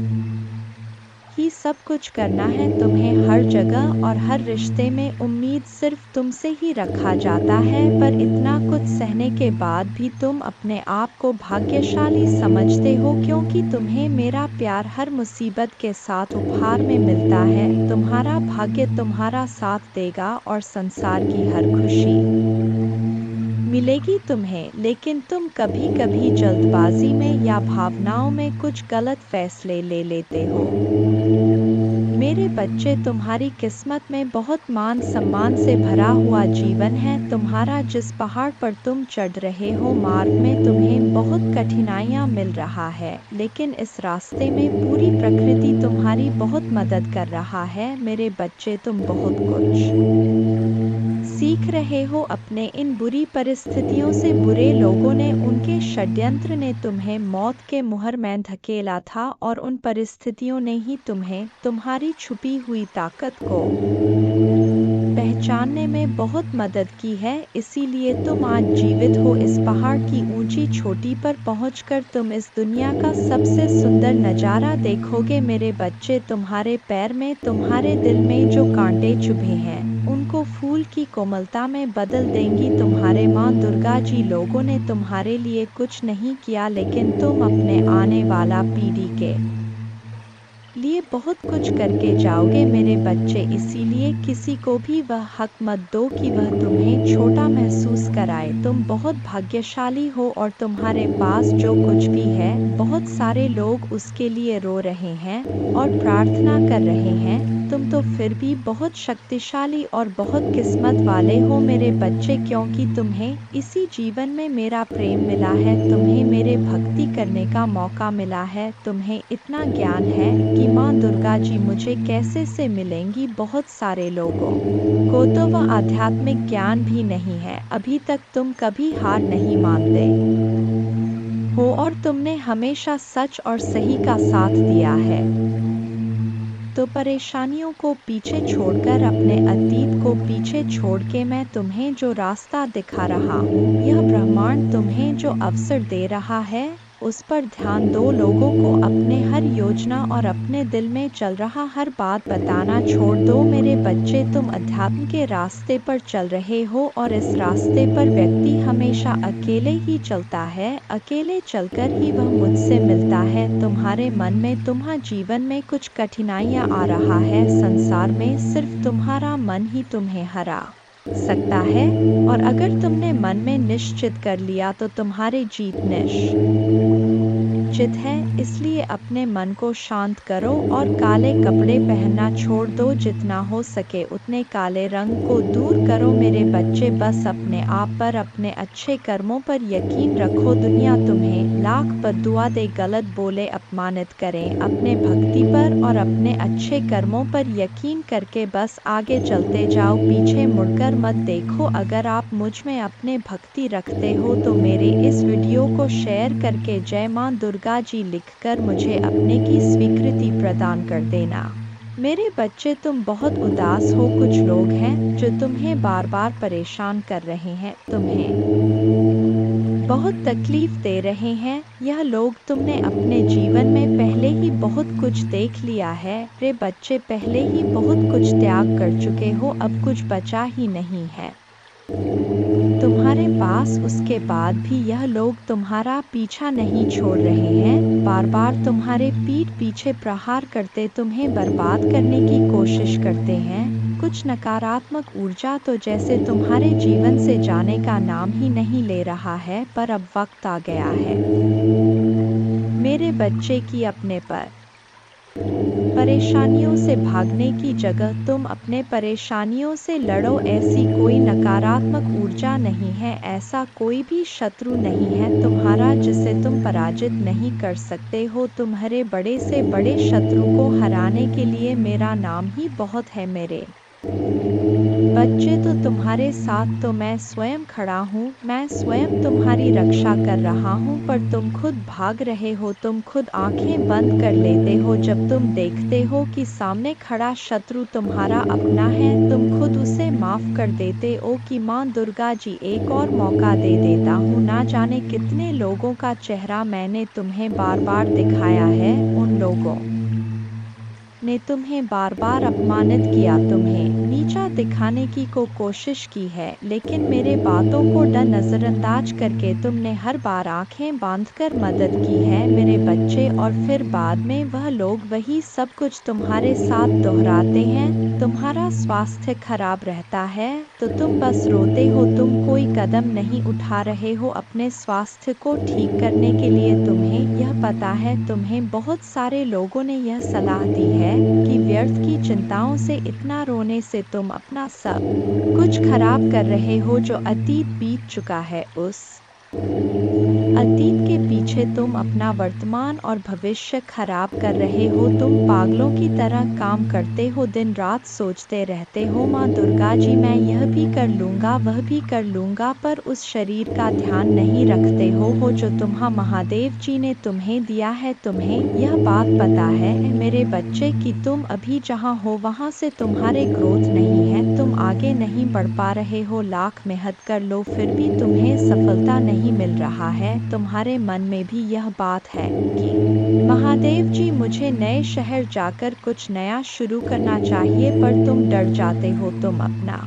S1: ही सब कुछ करना है तुम्हें। हर जगह और हर रिश्ते में उम्मीद सिर्फ तुमसे ही रखा जाता है, पर इतना कुछ सहने के बाद भी तुम अपने आप को भाग्यशाली समझते हो, क्योंकि तुम्हें मेरा प्यार हर मुसीबत के साथ उपहार में मिलता है। तुम्हारा भाग्य तुम्हारा साथ देगा और संसार की हर खुशी मिलेगी तुम्हें, लेकिन तुम कभी कभी जल्दबाजी में या भावनाओं में कुछ गलत फैसले ले लेते हो मेरे बच्चे। तुम्हारी किस्मत में बहुत मान सम्मान से भरा हुआ जीवन है। तुम्हारा जिस पहाड़ पर तुम चढ़ रहे हो, मार्ग में तुम्हें बहुत कठिनाइयाँ मिल रहा है, लेकिन इस रास्ते में पूरी प्रकृति तुम्हारी बहुत मदद कर रहा है मेरे बच्चे। तुम बहुत कुछ सीख रहे हो अपने इन बुरी परिस्थितियों से। बुरे लोगों ने, उनके षड्यंत्र ने तुम्हें मौत के मुहर में धकेला था, और उन परिस्थितियों ने ही तुम्हें तुम्हारी छुपी हुई ताकत को पहचानने में बहुत मदद की है। इसीलिए तुम आज जीवित हो। इस पहाड़ की ऊंची चोटी पर पहुंचकर तुम इस दुनिया का सबसे सुंदर नज़ारा देखोगे मेरे बच्चे। तुम्हारे पैर में, तुम्हारे दिल में जो कांटे चुभे हैं, उनको फूल की कोमलता में बदल देंगी तुम्हारे माँ दुर्गा जी। लोगों ने तुम्हारे लिए कुछ नहीं किया, लेकिन तुम अपने आने वाला पीढ़ी के लिए बहुत कुछ करके जाओगे मेरे बच्चे। इसीलिए किसी को भी वह हक मत दो कि वह तुम्हें छोटा महसूस कराए। तुम बहुत भाग्यशाली हो, और तुम्हारे पास जो कुछ भी है, बहुत सारे लोग उसके लिए रो रहे हैं और प्रार्थना कर रहे हैं। तुम तो फिर भी बहुत शक्तिशाली और बहुत किस्मत वाले हो मेरे बच्चे, क्योंकि तुम्हें इसी जीवन में मेरा प्रेम मिला है, तुम्हें मेरे भक्ति करने का मौका मिला है। तुम्हें इतना ज्ञान है कि माँ दुर्गा जी मुझे कैसे से मिलेंगी। बहुत सारे लोगों को तो वह आध्यात्मिक ज्ञान भी नहीं है। अभी तक तुम कभी हार नहीं मानते हो, और तुमने हमेशा सच और सही का साथ दिया है। तो परेशानियों को पीछे छोड़कर, अपने अतीत को पीछे छोड़ के मैं तुम्हें जो रास्ता दिखा रहा हूँ, यह ब्रह्मांड तुम्हें जो अवसर दे रहा है, उस पर ध्यान दो। लोगों को अपने हर योजना और अपने दिल में चल रहा हर बात बताना छोड़ दो मेरे बच्चे। तुम अध्यात्म के रास्ते पर चल रहे हो, और इस रास्ते पर व्यक्ति हमेशा अकेले ही चलता है। अकेले चलकर ही वह मुझसे मिलता है। तुम्हारे मन में, तुम्हारे जीवन में कुछ कठिनाइयाँ आ रहा है, संसार में सिर्फ तुम्हारा मन ही तुम्हें हरा सकता है, और अगर तुमने मन में निश्चित कर लिया तो तुम्हारे जीत उचित है, इसलिए अपने मन को शांत करो और काले कपड़े पहनना छोड़ दो। जितना हो सके उतने काले रंग को दूर करो। मेरे बच्चे, बस अपने आप पर, अपने अच्छे कर्मों पर यकीन रखो। दुनिया तुम्हें लाख बद्दुआ दे, गलत बोले, अपमानित करें, अपने भक्ति पर और अपने अच्छे कर्मों पर यकीन करके बस आगे चलते जाओ, पीछे मुड़कर मत देखो। अगर आप मुझ में अपने भक्ति रखते हो तो मेरे इस वीडियो को शेयर करके जय मां दुर्गा जी लिखकर मुझे अपने की स्वीकृति प्रदान कर देना। मेरे बच्चे, तुम बहुत उदास हो। कुछ लोग हैं जो तुम्हें बार बार परेशान कर रहे हैं, तुम्हें बहुत तकलीफ दे रहे हैं। यह लोग तुमने अपने जीवन में पहले ही बहुत कुछ देख लिया है। रे बच्चे, पहले ही बहुत कुछ त्याग कर चुके हो, अब कुछ बचा ही नहीं है तुम्हारे पास। उसके बाद भी यह लोग तुम्हारा पीछा नहीं छोड़ रहे हैं, बार बार तुम्हारे पीठ पीछे प्रहार करते तुम्हें बर्बाद करने की कोशिश करते हैं। कुछ नकारात्मक ऊर्जा तो जैसे तुम्हारे जीवन से जाने का नाम ही नहीं ले रहा है, पर अब वक्त आ गया है मेरे बच्चे की अपने पर परेशानियों से भागने की जगह तुम अपने परेशानियों से लड़ो। ऐसी कोई नकारात्मक ऊर्जा नहीं है, ऐसा कोई भी शत्रु नहीं है तुम्हारा जिसे तुम पराजित नहीं कर सकते हो। तुम्हारे बड़े से बड़े शत्रु को हराने के लिए मेरा नाम ही बहुत है। मेरे बच्चे, तो तुम्हारे साथ तो मैं स्वयं खड़ा हूँ, मैं स्वयं तुम्हारी रक्षा कर रहा हूँ, पर तुम खुद भाग रहे हो, तुम खुद आंखें बंद कर लेते हो जब तुम देखते हो कि सामने खड़ा शत्रु तुम्हारा अपना है। तुम खुद उसे माफ कर देते हो कि माँ दुर्गा जी एक और मौका दे देता हूँ। ना जाने कितने लोगों का चेहरा मैंने तुम्हें बार बार दिखाया है, उन लोगों ने तुम्हें बार बार अपमानित किया, तुम्हें नीचा दिखाने की कोशिश की है, लेकिन मेरे बातों को नजरअंदाज करके तुमने हर बार आंखें बांधकर मदद की है मेरे बच्चे। और फिर बाद में वह लोग वही सब कुछ तुम्हारे साथ दोहराते हैं। तुम्हारा स्वास्थ्य खराब रहता है तो तुम बस रोते हो, तुम कोई कदम नहीं उठा रहे हो अपने स्वास्थ्य को ठीक करने के लिए। तुम्हें यह पता है, तुम्हें बहुत सारे लोगों ने यह सलाह दी है कि व्यर्थ की चिंताओं से, इतना रोने से तुम अपना सब कुछ खराब कर रहे हो। जो अतीत बीत चुका है, उस अतीत के पीछे तुम अपना वर्तमान और भविष्य खराब कर रहे हो। तुम पागलों की तरह काम करते हो, दिन रात सोचते रहते हो, माँ दुर्गा जी मैं यह भी कर लूँगा, वह भी कर लूँगा, पर उस शरीर का ध्यान नहीं रखते हो जो तुम्हारा महादेव जी ने तुम्हें दिया है। तुम्हें यह बात पता है मेरे बच्चे कि तुम अभी जहाँ हो वहाँ से तुम्हारे ग्रोथ नहीं है, तुम आगे नहीं बढ़ पा रहे हो। लाख मेहनत कर लो फिर भी तुम्हें सफलता नहीं मिल रहा है। तुम्हारे मन में भी यह बात है कि महादेव जी मुझे नए शहर जाकर कुछ नया शुरू करना चाहिए, पर तुम डर जाते हो। तुम अपना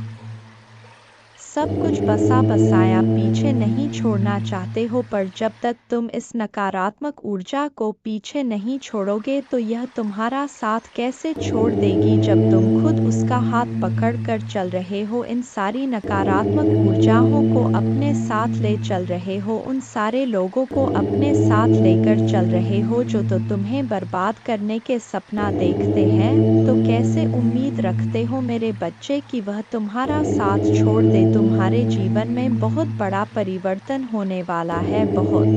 S1: सब कुछ बसा बसाया पीछे नहीं छोड़ना चाहते हो, पर जब तक तुम इस नकारात्मक ऊर्जा को पीछे नहीं छोड़ोगे तो यह तुम्हारा साथ कैसे छोड़ देगी जब तुम खुद उसका हाथ पकड़ कर चल रहे हो। इन सारी नकारात्मक ऊर्जाओं को अपने साथ ले चल रहे हो, उन सारे लोगों को अपने साथ लेकर चल रहे हो जो तो तुम्हें बर्बाद करने के सपना देखते हैं। तो कैसे उम्मीद रखते हो मेरे बच्चे कि वह तुम्हारा साथ छोड़ दे। तुम्हारे जीवन में बहुत बड़ा परिवर्तन होने वाला है, बहुत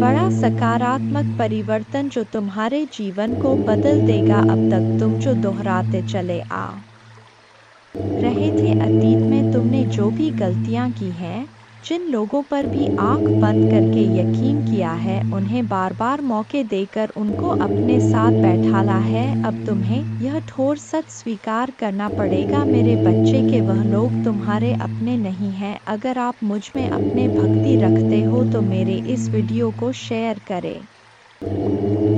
S1: बड़ा सकारात्मक परिवर्तन जो तुम्हारे जीवन को बदल देगा। अब तक तुम जो दोहराते चले आ रहे थे, अतीत में तुमने जो भी गलतियां की हैं, जिन लोगों पर भी आंख बंद करके यकीन किया है, उन्हें बार बार मौके देकर उनको अपने साथ बैठाला है। अब तुम्हें यह ठोर सच स्वीकार करना पड़ेगा मेरे बच्चे के वह लोग तुम्हारे अपने नहीं हैं। अगर आप मुझ में अपने भक्ति रखते हो तो मेरे इस वीडियो को शेयर करें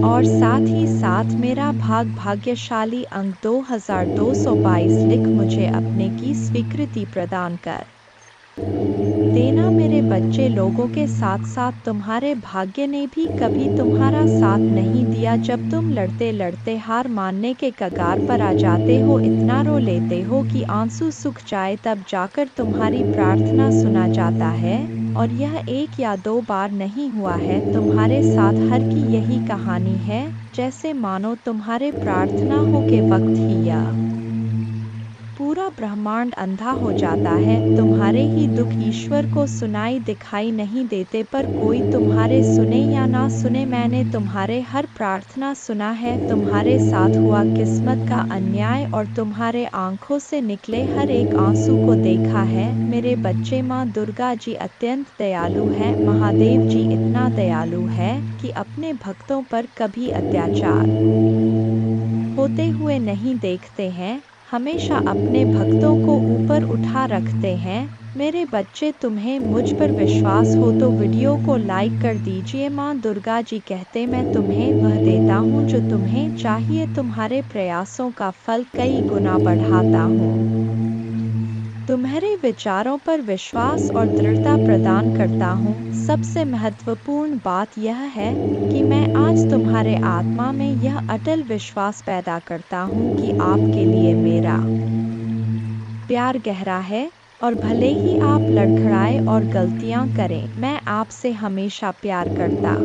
S1: और साथ ही साथ मेरा भाग्यशाली अंक 2222 लिख मुझे अपने की स्वीकृति प्रदान कर देना मेरे बच्चे। लोगों के साथ साथ तुम्हारे भाग्य ने भी कभी तुम्हारा साथ नहीं दिया। जब तुम लड़ते लड़ते हार मानने के कगार पर आ जाते हो, इतना रो लेते हो कि आंसू सूख जाए, तब जाकर तुम्हारी प्रार्थना सुना जाता है और यह 1 या 2 बार नहीं हुआ है। तुम्हारे साथ हर की यही कहानी है, जैसे मानो तुम्हारे प्रार्थना हो के वक्त ही यह पूरा ब्रह्मांड अंधा हो जाता है। तुम्हारे ही दुख ईश्वर को सुनाई दिखाई नहीं देते, पर कोई तुम्हारे सुने या ना सुने, मैंने तुम्हारे हर प्रार्थना सुना है। तुम्हारे साथ हुआ किस्मत का अन्याय और तुम्हारे आंखों से निकले हर एक आंसू को देखा है। मेरे बच्चे, माँ दुर्गा जी अत्यंत दयालु है। महादेव जी इतना दयालु है कि अपने भक्तों पर कभी अत्याचार होते हुए नहीं देखते हैं, हमेशा अपने भक्तों को ऊपर उठा रखते हैं। मेरे बच्चे, तुम्हें मुझ पर विश्वास हो तो वीडियो को लाइक कर दीजिए। माँ दुर्गा जी कहते, मैं तुम्हें वह देता हूँ जो तुम्हें चाहिए, तुम्हारे प्रयासों का फल कई गुना बढ़ाता हूँ। तुम्हारे विचारों पर विश्वास और दृढ़ता प्रदान करता हूँ। सबसे महत्वपूर्ण बात यह है कि मैं आज तुम्हारे आत्मा में यह अटल विश्वास पैदा करता हूँ कि आपके लिए मेरा प्यार गहरा है, और भले ही आप लड़खड़ाए और गलतियाँ करें, मैं आपसे हमेशा प्यार करता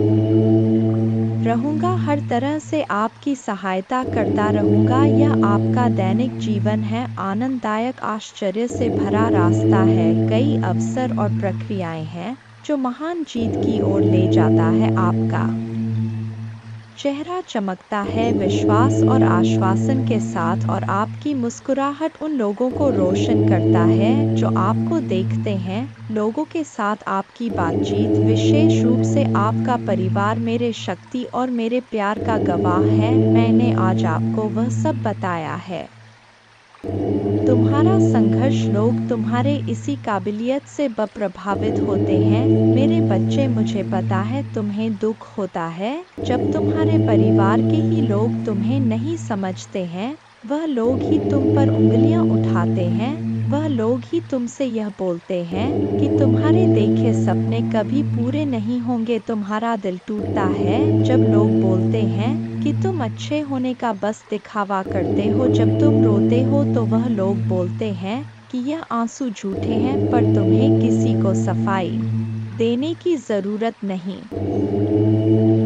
S1: रहूँगा। हर तरह से आपकी सहायता करता रहूँगा। यह आपका दैनिक जीवन है, आनंददायक, आश्चर्य से भरा रास्ता है। कई अवसर और प्रक्रियाएं हैं जो महान जीत की ओर ले जाता है। आपका चेहरा चमकता है विश्वास और आश्वासन के साथ, और आपकी मुस्कुराहट उन लोगों को रोशन करता है जो आपको देखते हैं। लोगों के साथ आपकी बातचीत, विशेष रूप से आपका परिवार, मेरे शक्ति और मेरे प्यार का गवाह है। मैंने आज आपको वह सब बताया है। तुम्हारा संघर्ष, लोग तुम्हारे इसी काबिलियत से प्रभावित होते हैं। मेरे बच्चे, मुझे पता है तुम्हें दुख होता है जब तुम्हारे परिवार के ही लोग तुम्हें नहीं समझते हैं। वह लोग ही तुम पर उंगलियां उठाते हैं, वह लोग ही तुमसे यह बोलते हैं कि तुम्हारे देखे सपने कभी पूरे नहीं होंगे। तुम्हारा दिल टूटता है जब लोग बोलते हैं कि तुम अच्छे होने का बस दिखावा करते हो। जब तुम रोते हो तो वह लोग बोलते हैं कि यह आंसू झूठे हैं, पर तुम्हें किसी को सफाई देने की ज़रूरत नहीं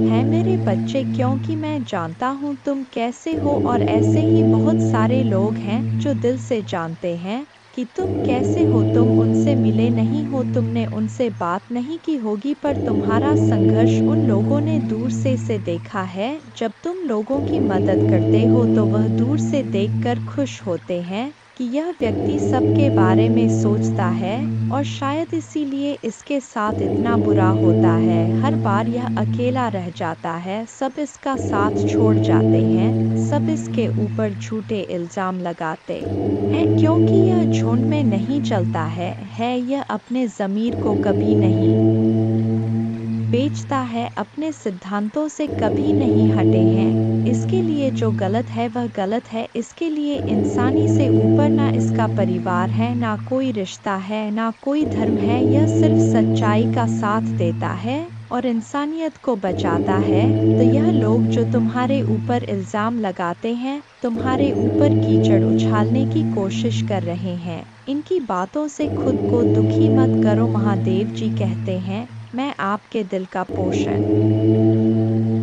S1: है मेरे बच्चे, क्योंकि मैं जानता हूँ तुम कैसे हो। और ऐसे ही बहुत सारे लोग हैं जो दिल से जानते हैं कि तुम कैसे हो। तुम उनसे मिले नहीं हो, तुमने उनसे बात नहीं की होगी, पर तुम्हारा संघर्ष उन लोगों ने दूर से देखा है। जब तुम लोगों की मदद करते हो तो वह दूर से देखकर खुश होते हैं कि यह व्यक्ति सबके बारे में सोचता है, और शायद इसीलिए इसके साथ इतना बुरा होता है। हर बार यह अकेला रह जाता है, सब इसका साथ छोड़ जाते हैं, सब इसके ऊपर झूठे इल्जाम लगाते हैं, क्योंकि यह झुंड में नहीं चलता है यह अपने ज़मीर को कभी नहीं बेचता है, अपने सिद्धांतों से कभी नहीं हटे हैं। इसके लिए जो गलत है वह गलत है। इसके लिए इंसानी से ऊपर ना इसका परिवार है, ना कोई रिश्ता है, ना कोई धर्म है। यह सिर्फ सच्चाई का साथ देता है और इंसानियत को बचाता है। तो यह लोग जो तुम्हारे ऊपर इल्ज़ाम लगाते हैं, तुम्हारे ऊपर कीचड़ उछालने की कोशिश कर रहे हैं, इनकी बातों से खुद को दुखी मत करो। महादेव जी कहते हैं, मैं आपके दिल का पोषण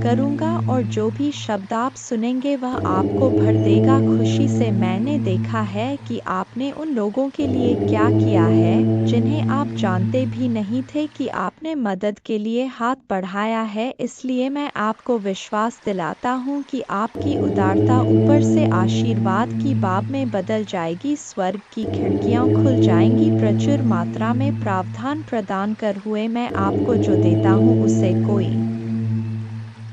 S1: करूंगा, और जो भी शब्द आप सुनेंगे वह आपको भर देगा खुशी से। मैंने देखा है कि आपने उन लोगों के लिए क्या किया है जिन्हें आप जानते भी नहीं थे कि आपने मदद के लिए हाथ बढ़ाया है। इसलिए मैं आपको विश्वास दिलाता हूँ कि आपकी उदारता ऊपर से आशीर्वाद की बाब में बदल जाएगी। स्वर्ग की खिड़कियाँ खुल जाएंगी, प्रचुर मात्रा में प्रावधान प्रदान कर हुए मैं आपको जो देता हूँ उसे कोई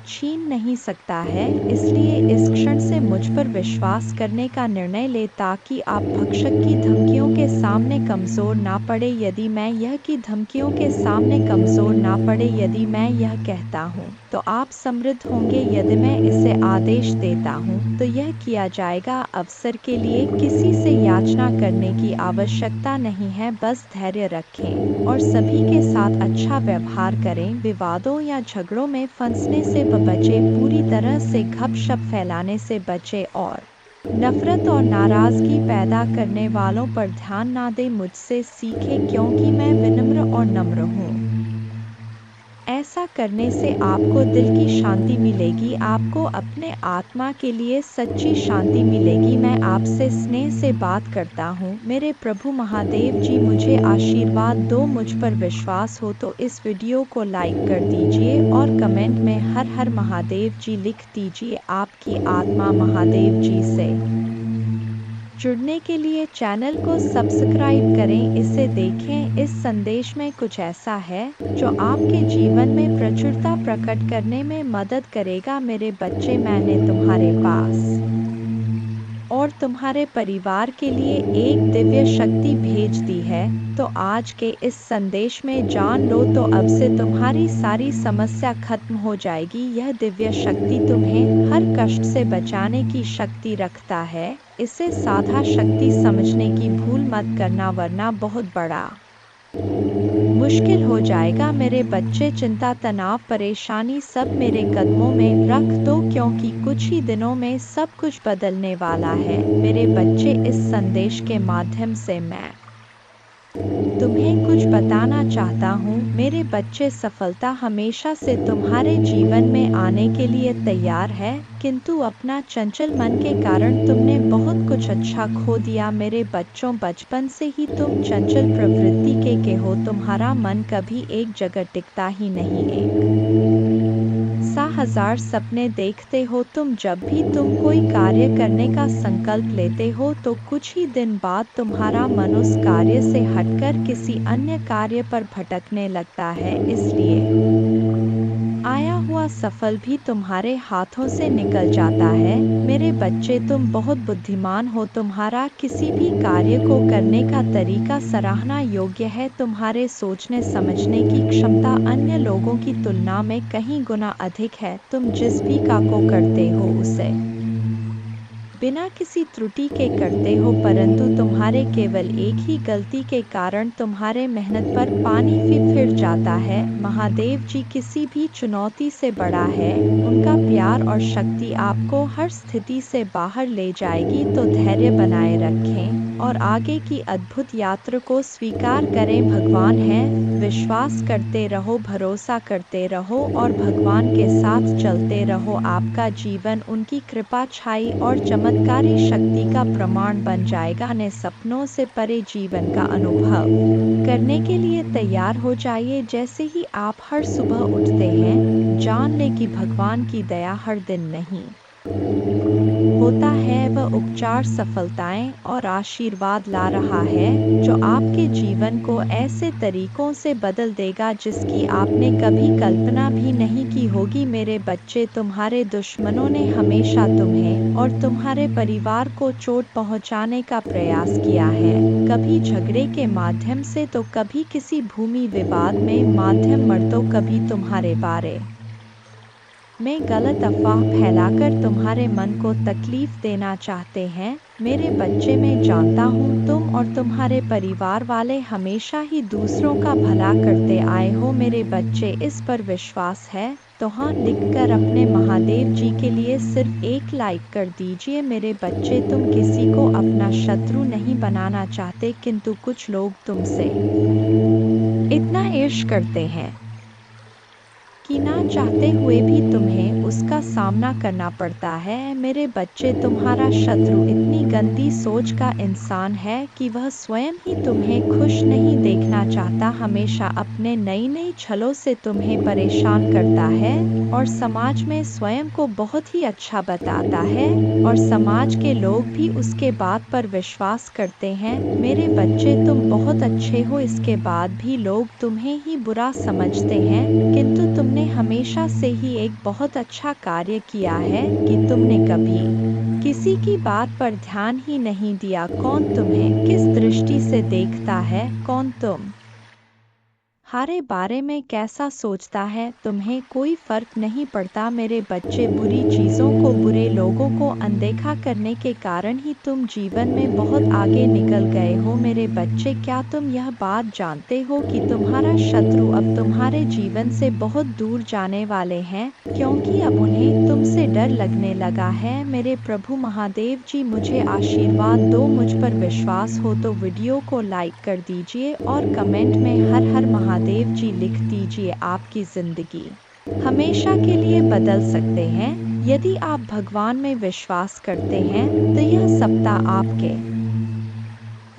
S1: छीन नहीं सकता है। इसलिए इस क्षण से मुझ पर विश्वास करने का निर्णय ले, ताकि आप भक्षक की धमकियों के सामने कमज़ोर ना पड़े। यदि मैं यह की धमकियों के सामने कमज़ोर ना पड़े, यदि मैं यह कहता हूँ तो आप समृद्ध होंगे, यदि मैं इसे आदेश देता हूँ तो यह किया जाएगा। अवसर के लिए किसी से याचना करने की आवश्यकता नहीं है, बस धैर्य रखें और सभी के साथ अच्छा व्यवहार करें। विवादों या झगड़ों में फंसने से बचे, पूरी तरह से गपशप फैलाने से बचे, और नफरत और नाराजगी पैदा करने वालों पर ध्यान ना दें। मुझसे सीखें, क्योंकि मैं विनम्र और नम्र हूँ। ऐसा करने से आपको दिल की शांति मिलेगी, आपको अपने आत्मा के लिए सच्ची शांति मिलेगी। मैं आपसे स्नेह से बात करता हूँ। मेरे प्रभु महादेव जी मुझे आशीर्वाद दो। मुझ पर विश्वास हो तो इस वीडियो को लाइक कर दीजिए और कमेंट में हर हर महादेव जी लिख दीजिए। आपकी आत्मा महादेव जी से जुड़ने के लिए चैनल को सब्सक्राइब करें। इसे देखें। इस संदेश में कुछ ऐसा है जो आपके जीवन में प्रचुरता प्रकट करने में मदद करेगा। मेरे बच्चे, मैंने तुम्हारे पास और तुम्हारे परिवार के लिए एक दिव्य शक्ति भेज दी है, तो आज के इस संदेश में जान लो तो अब से तुम्हारी सारी समस्या खत्म हो जाएगी। यह दिव्य शक्ति तुम्हें हर कष्ट से बचाने की शक्ति रखता है। इसे साधा शक्ति समझने की भूल मत करना, वरना बहुत बड़ा मुश्किल हो जाएगा। मेरे बच्चे, चिंता, तनाव, परेशानी सब मेरे कदमों में रख दो, क्योंकि कुछ ही दिनों में सब कुछ बदलने वाला है। मेरे बच्चे, इस संदेश के माध्यम से मैं तुम्हें कुछ बताना चाहता हूँ। मेरे बच्चे, सफलता हमेशा से तुम्हारे जीवन में आने के लिए तैयार है, किंतु अपना चंचल मन के कारण तुमने बहुत कुछ अच्छा खो दिया। मेरे बच्चों, बचपन से ही तुम चंचल प्रवृत्ति के हो। तुम्हारा मन कभी एक जगह टिकता ही नहीं। हजार सपने देखते हो तुम। जब भी तुम कोई कार्य करने का संकल्प लेते हो तो कुछ ही दिन बाद तुम्हारा मन उस कार्य से हटकर किसी अन्य कार्य पर भटकने लगता है। इसलिए आया हुआ सफल भी तुम्हारे हाथों से निकल जाता है। मेरे बच्चे, तुम बहुत बुद्धिमान हो। तुम्हारा किसी भी कार्य को करने का तरीका सराहना योग्य है। तुम्हारे सोचने समझने की क्षमता अन्य लोगों की तुलना में कहीं गुना अधिक है। तुम जिस भी काम को करते हो उसे बिना किसी त्रुटि के करते हो, परंतु तुम्हारे केवल एक ही गलती के कारण तुम्हारे मेहनत पर पानी फिर जाता है। महादेव जी किसी भी चुनौती से बड़ा है। उनका प्यार और शक्ति आपको हर स्थिति से बाहर ले जाएगी। तो धैर्य बनाए रखें और आगे की अद्भुत यात्रा को स्वीकार करें। भगवान है, विश्वास करते रहो, भरोसा करते रहो और भगवान के साथ चलते रहो। आपका जीवन उनकी कृपा, छाई और चमत्कारी शक्ति का प्रमाण बन जाएगा। ने सपनों से परे जीवन का अनुभव करने के लिए तैयार हो जाइए। जैसे ही आप हर सुबह उठते हैं, जान लें कि भगवान की दया हर दिन नहीं होता है, वह उपचार, सफलताएं और आशीर्वाद ला रहा है, जो आपके जीवन को ऐसे तरीकों से बदल देगा जिसकी आपने कभी कल्पना भी नहीं की होगी। मेरे बच्चे, तुम्हारे दुश्मनों ने हमेशा तुम्हें और तुम्हारे परिवार को चोट पहुंचाने का प्रयास किया है, कभी झगड़े के माध्यम से तो कभी किसी भूमि विवाद में माध्यम मर्दों, कभी तुम्हारे बारे में गलत अफवाह फैलाकर तुम्हारे मन को तकलीफ देना चाहते हैं। मेरे बच्चे, मैं जानता हूँ तुम और तुम्हारे परिवार वाले हमेशा ही दूसरों का भला करते आए हो। मेरे बच्चे, इस पर विश्वास है तो हाँ लिखकर अपने महादेव जी के लिए सिर्फ एक लाइक कर दीजिए। मेरे बच्चे, तुम किसी को अपना शत्रु नहीं बनाना चाहते, किंतु कुछ लोग तुमसे इतना ईर्ष्या करते हैं कि ना चाहते हुए भी तुम्हें उसका सामना करना पड़ता है। मेरे बच्चे, तुम्हारा शत्रु इतनी गंदी सोच का इंसान है कि वह स्वयं ही तुम्हें खुश नहीं देखना चाहता, हमेशा अपने नई नई छलों से तुम्हें परेशान करता है और समाज में स्वयं को बहुत ही अच्छा बताता है और समाज के लोग भी उसके बात पर विश्वास करते हैं। मेरे बच्चे, तुम बहुत अच्छे हो, इसके बाद भी लोग तुम्हें ही बुरा समझते हैं, किंतु तुमने हमेशा से ही एक बहुत अच्छा कार्य किया है कि तुमने कभी किसी की बात पर ध्यान ही नहीं दिया। कौन तुम्हें किस दृष्टि से देखता है, कौन तुम्हारे बारे में कैसा सोचता है, तुम्हें कोई फर्क नहीं पड़ता। मेरे बच्चे, बुरी चीज़ों को, बुरे लोगों को अनदेखा करने के कारण ही तुम जीवन में बहुत आगे निकल गए हो। मेरे बच्चे, क्या तुम यह बात जानते हो कि तुम्हारा शत्रु अब तुम्हारे जीवन से बहुत दूर जाने वाले हैं, क्योंकि अब उन्हें तुमसे डर लगने लगा है। मेरे प्रभु महादेव जी, मुझे आशीर्वाद दो। मुझ पर विश्वास हो तो वीडियो को लाइक कर दीजिए और कमेंट में हर हर महादेव महादेव जी लिख दीजिए, आपकी जिंदगी हमेशा के लिए बदल सकते हैं। यदि आप भगवान में विश्वास करते हैं तो यह सप्ताह आपके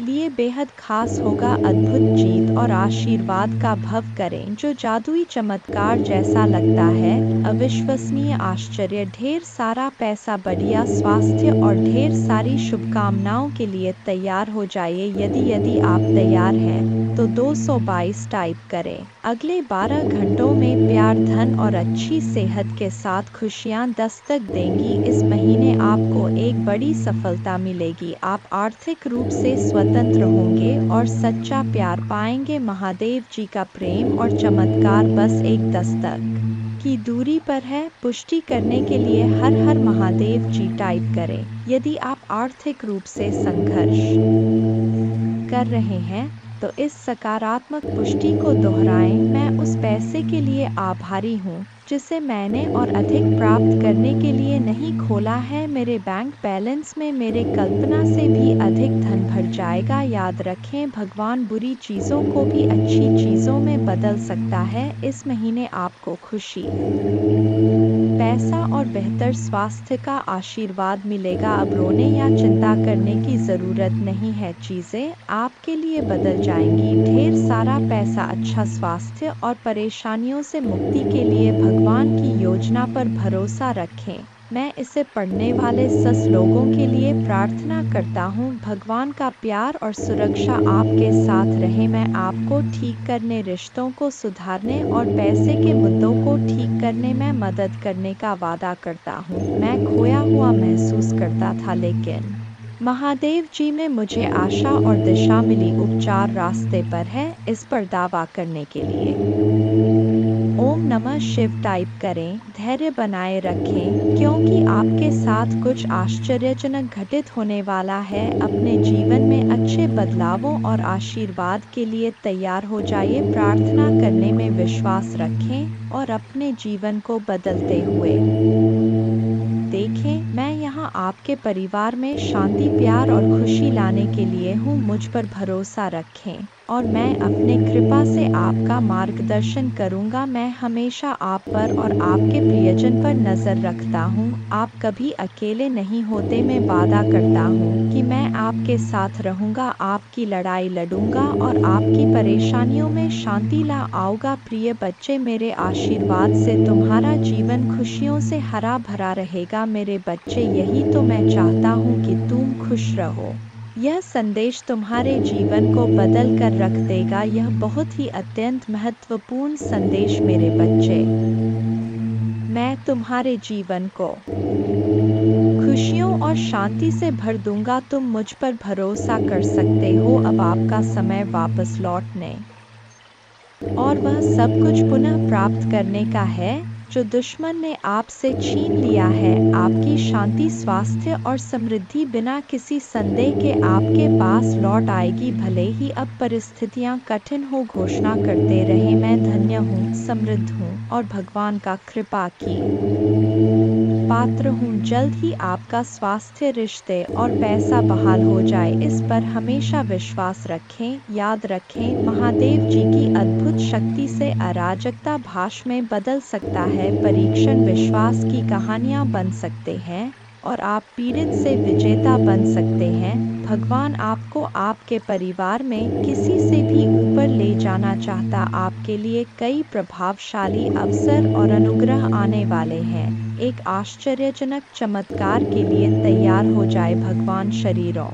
S1: लिए बेहद खास होगा। अद्भुत जीत और आशीर्वाद का भव करें जो जादुई चमत्कार जैसा लगता है। अविश्वसनीय आश्चर्य, ढेर सारा पैसा, बढ़िया स्वास्थ्य और ढेर सारी शुभकामनाओं के लिए तैयार हो जाइए। यदि आप तैयार हैं तो 222 टाइप करें। अगले 12 घंटों में प्यार, धन और अच्छी सेहत के साथ खुशियां दस्तक देंगी। इस महीने आपको एक बड़ी सफलता मिलेगी। आप आर्थिक रूप से स्वतंत्र होंगे और सच्चा प्यार पाएंगे। महादेव जी का प्रेम और चमत्कार बस एक दस्तक की दूरी पर है। पुष्टि करने के लिए हर हर महादेव जी टाइप करें। यदि आप आर्थिक रूप से संघर्ष कर रहे हैं तो इस सकारात्मक पुष्टि को दोहराएं। मैं उस पैसे के लिए आभारी हूँ जिसे मैंने और अधिक प्राप्त करने के लिए नहीं खोला है। मेरे बैंक बैलेंस में मेरे कल्पना से भी अधिक धन भर जाएगा। याद रखें, भगवान बुरी चीज़ों को भी अच्छी चीज़ों में बदल सकता है। इस महीने आपको खुशी, पैसा और बेहतर स्वास्थ्य का आशीर्वाद मिलेगा। अब रोने या चिंता करने की ज़रूरत नहीं है, चीज़ें आपके लिए बदल जाएंगी। ढेर सारा पैसा, अच्छा स्वास्थ्य और परेशानियों से मुक्ति के लिए भगवान की योजना पर भरोसा रखें। मैं इसे पढ़ने वाले सस लोगों के लिए प्रार्थना करता हूँ। भगवान का प्यार और सुरक्षा आपके साथ रहे। मैं आपको ठीक करने, रिश्तों को सुधारने और पैसे के मुद्दों को ठीक करने में मदद करने का वादा करता हूँ। मैं खोया हुआ महसूस करता था, लेकिन महादेव जी में मुझे आशा और दिशा मिली। उपचार रास्ते पर है, इस पर दावा करने के लिए ओम नमः शिव टाइप करें। धैर्य बनाए रखें क्योंकि आपके साथ कुछ आश्चर्यजनक घटित होने वाला है। अपने जीवन में अच्छे बदलावों और आशीर्वाद के लिए तैयार हो जाइए। प्रार्थना करने में विश्वास रखें और अपने जीवन को बदलते हुए देखें। मैं यहाँ आपके परिवार में शांति, प्यार और खुशी लाने के लिए हूँ। मुझ पर भरोसा रखें और मैं अपने कृपा से आपका मार्गदर्शन करूँगा। मैं हमेशा आप पर और आपके प्रियजन पर नज़र रखता हूँ। आप कभी अकेले नहीं होते। मैं वादा करता हूँ कि मैं आपके साथ रहूँगा, आपकी लड़ाई लड़ूंगा और आपकी परेशानियों में शांति ला आऊँगा। प्रिय बच्चे, मेरे आशीर्वाद से तुम्हारा जीवन खुशियों से हरा भरा रहेगा। मेरे बच्चे, यही तो मैं चाहता हूँ कि तुम खुश रहो। यह संदेश तुम्हारे जीवन को बदल कर रख देगा। यह बहुत ही अत्यंत महत्वपूर्ण संदेश मेरे बच्चे। मैं तुम्हारे जीवन को खुशियों और शांति से भर दूंगा। तुम मुझ पर भरोसा कर सकते हो। अब आपका समय वापस लौटने और वह सब कुछ पुनः प्राप्त करने का है जो दुश्मन ने आपसे छीन लिया है। आपकी शांति, स्वास्थ्य और समृद्धि बिना किसी संदेह के आपके पास लौट आएगी। भले ही अब परिस्थितियां कठिन हो, घोषणा करते रहे, मैं धन्य हूँ, समृद्ध हूँ और भगवान का कृपा की पात्र हूँ। जल्द ही आपका स्वास्थ्य, रिश्ते और पैसा बहाल हो जाए, इस पर हमेशा विश्वास रखें। याद रखें, महादेव जी की अद्भुत शक्ति से अराजकता भाष में बदल सकता है। परीक्षण विश्वास की कहानियाँ बन सकते हैं और आप पीड़ित से विजेता बन सकते हैं। भगवान आपको आपके परिवार में किसी से भी ऊपर ले जाना चाहता। आपके लिए कई प्रभावशाली अवसर और अनुग्रह आने वाले हैं। एक आश्चर्यजनक चमत्कार के लिए तैयार हो जाए। भगवान शरीरों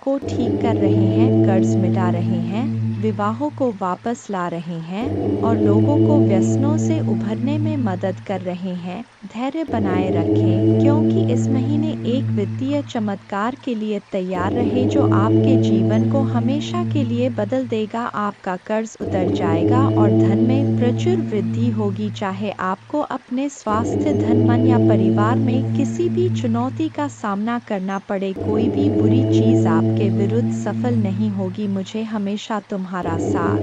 S1: को ठीक कर रहे हैं, कर्ज मिटा रहे हैं, विवाहों को वापस ला रहे हैं और लोगों को व्यसनों से उभरने में मदद कर रहे हैं। धैर्य बनाए रखें क्योंकि इस महीने एक वित्तीय चमत्कार के लिए तैयार रहे जो आपके जीवन को हमेशा के लिए बदल देगा। आपका कर्ज उतर जाएगा और धन में प्रचुर वृद्धि होगी। चाहे आपको अपने स्वास्थ्य, धन, मन या परिवार में किसी भी चुनौती का सामना करना पड़े, कोई भी बुरी चीज़ आपके विरुद्ध सफल नहीं होगी। मुझे हमेशा तुम्हारा साथ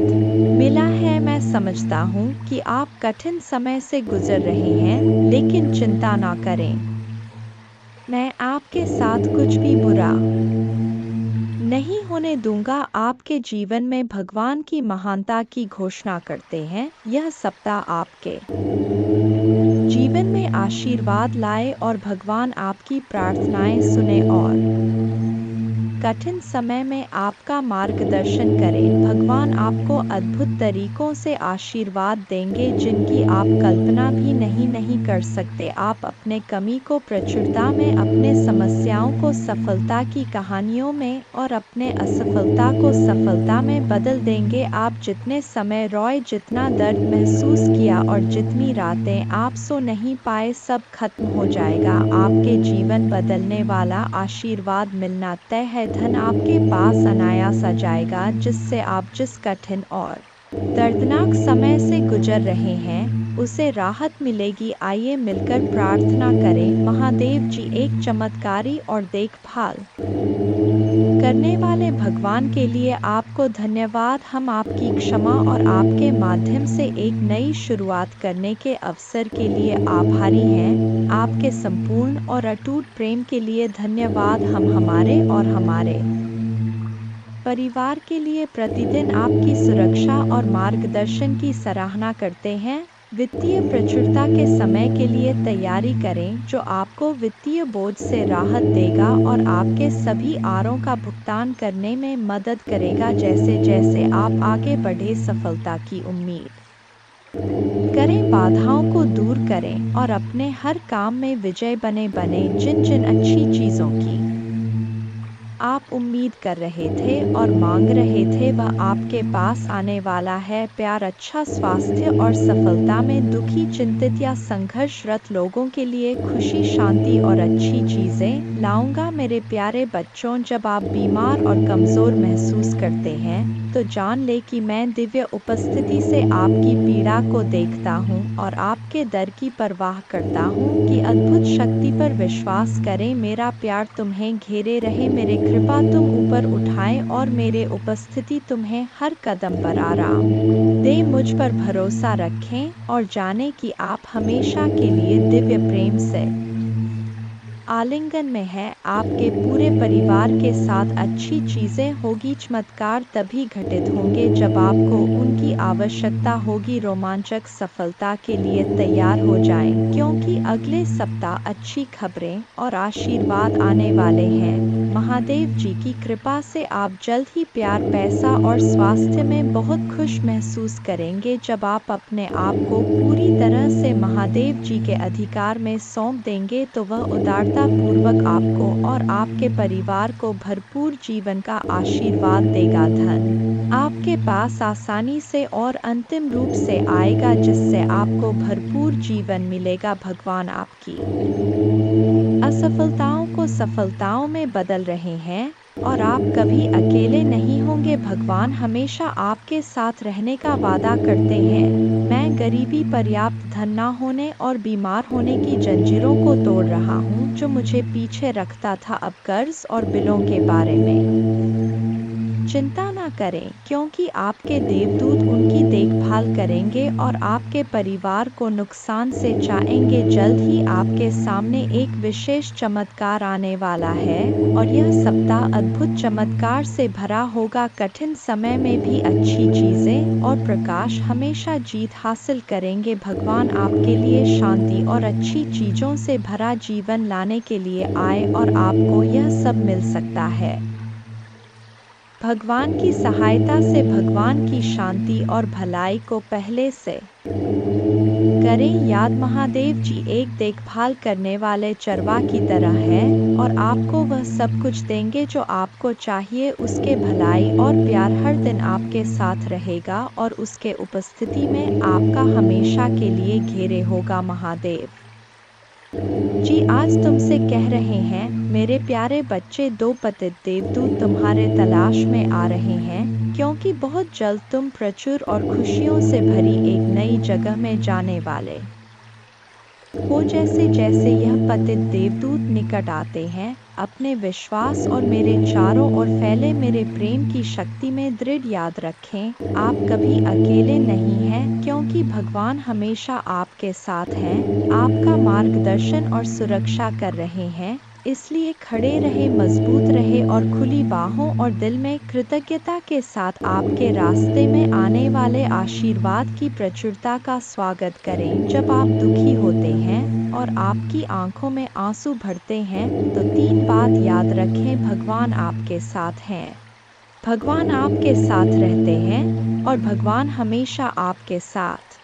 S1: मिला है। मैं समझता हूँ कि आप कठिन समय से गुजर रहे हैं, लेकिन चिंता ना करें, मैं आपके साथ कुछ भी बुरा नहीं होने दूंगा। आपके जीवन में भगवान की महानता की घोषणा करते हैं। यह सप्ताह आपके जीवन में आशीर्वाद लाए और भगवान आपकी प्रार्थनाएं सुने और कठिन समय में आपका मार्गदर्शन करें। भगवान आपको अद्भुत तरीकों से आशीर्वाद देंगे जिनकी आप कल्पना भी नहीं कर सकते। आप अपने कमी को प्रचुरता में, अपने समस्याओं को सफलता की कहानियों में और अपने असफलता को सफलता में बदल देंगे। आप जितने समय रोए, जितना दर्द महसूस किया और जितनी रातें आप सो नहीं पाए, सब खत्म हो जाएगा। आपके जीवन बदलने वाला आशीर्वाद मिलना तय है। धन आपके पास अनायास आ जाएगा, जिससे आप जिस कठिन और दर्दनाक समय से गुजर रहे हैं उसे राहत मिलेगी। आइए मिलकर प्रार्थना करें। महादेव जी, एक चमत्कारी और देखभाल करने वाले भगवान के लिए आपको धन्यवाद। हम आपकी क्षमा और आपके माध्यम से एक नई शुरुआत करने के अवसर के लिए आभारी हैं। आपके संपूर्ण और अटूट प्रेम के लिए धन्यवाद। हम हमारे और हमारे परिवार के लिए प्रतिदिन आपकी सुरक्षा और मार्गदर्शन की सराहना करते हैं। वित्तीय प्रचुरता के समय के लिए तैयारी करें, जो आपको वित्तीय बोझ से राहत देगा और आपके सभी आरों का भुगतान करने में मदद करेगा। जैसे जैसे आप आगे बढ़े, सफलता की उम्मीद करें, बाधाओं को दूर करें और अपने हर काम में विजय बने। जिन जिन अच्छी चीज़ों की आप उम्मीद कर रहे थे और मांग रहे थे, वह आपके पास आने वाला है। प्यार, अच्छा स्वास्थ्य और सफलता में दुखी, चिंतित या संघर्षरत लोगों के लिए खुशी, शांति और अच्छी चीज़ें लाऊंगा। मेरे प्यारे बच्चों, जब आप बीमार और कमज़ोर महसूस करते हैं तो जान ले कि मैं दिव्य उपस्थिति से आपकी पीड़ा को देखता हूँ और आपके दर्द की परवाह करता हूँ कि अद्भुत शक्ति पर विश्वास करें। मेरा प्यार तुम्हें घेरे रहे, मेरे कृपा तुम ऊपर उठाएं और मेरे उपस्थिति तुम्हें हर कदम पर आराम दे। मुझ पर भरोसा रखें और जानें कि आप हमेशा के लिए दिव्य प्रेम से आलिंगन में है। आपके पूरे परिवार के साथ अच्छी चीज़ें होगी। चमत्कार तभी घटित होंगे जब आपको उनकी आवश्यकता होगी। रोमांचक सफलता के लिए तैयार हो जाएं, क्योंकि अगले सप्ताह अच्छी खबरें और आशीर्वाद आने वाले हैं। महादेव जी की कृपा से आप जल्द ही प्यार, पैसा और स्वास्थ्य में बहुत खुश महसूस करेंगे। जब आप अपने आप को पूरी तरह से महादेव जी के अधिकार में सौंप देंगे तो वह उदारता पूर्वक आपको और आपके परिवार को भरपूर जीवन का आशीर्वाद देगा। धन आपके पास आसानी से और अंतिम रूप से आएगा, जिससे आपको भरपूर जीवन मिलेगा। भगवान आपकी असफलताओं को सफलताओं में बदल रहे हैं और आप कभी अकेले नहीं होंगे। भगवान हमेशा आपके साथ रहने का वादा करते हैं। मैं गरीबी, पर्याप्त धन न होने और बीमार होने की जंजीरों को तोड़ रहा हूँ, जो मुझे पीछे रखता था। अब कर्ज और बिलों के बारे में चिंता न करें, क्योंकि आपके देवदूत उनकी देखभाल करेंगे और आपके परिवार को नुकसान से बचाएंगे। जल्द ही आपके सामने एक विशेष चमत्कार आने वाला है और यह सप्ताह अद्भुत चमत्कार से भरा होगा। कठिन समय में भी अच्छी चीजें और प्रकाश हमेशा जीत हासिल करेंगे। भगवान आपके लिए शांति और अच्छी चीजों से भरा जीवन लाने के लिए आए और आपको यह सब मिल सकता है। भगवान की सहायता से भगवान की शांति और भलाई को पहले से करें याद। महादेव जी एक देखभाल करने वाले चरवाह की तरह है और आपको वह सब कुछ देंगे जो आपको चाहिए। उसके भलाई और प्यार हर दिन आपके साथ रहेगा और उसके उपस्थिति में आपका हमेशा के लिए घेरे होगा। महादेव जी आज तुमसे कह रहे हैं, मेरे प्यारे बच्चे, दो पतित देवदूत तुम्हारे तलाश में आ रहे हैं, क्योंकि बहुत जल्द तुम प्रचुर और खुशियों से भरी एक नई जगह में जाने वाले हो। जैसे जैसे यह पतित देवदूत निकट आते हैं, अपने विश्वास और मेरे चारों ओर फैले मेरे प्रेम की शक्ति में दृढ़ याद रखें, आप कभी अकेले नहीं हैं, क्योंकि भगवान हमेशा आपके साथ हैं, आपका मार्गदर्शन और सुरक्षा कर रहे हैं। इसलिए खड़े रहे, मजबूत रहे और खुली बाहों और दिल में कृतज्ञता के साथ आपके रास्ते में आने वाले आशीर्वाद की प्रचुरता का स्वागत करें। जब आप दुखी होते हैं और आपकी आंखों में आंसू भरते हैं तो 3 बात याद रखें। भगवान आपके साथ हैं, भगवान आपके साथ रहते हैं और भगवान हमेशा आपके साथ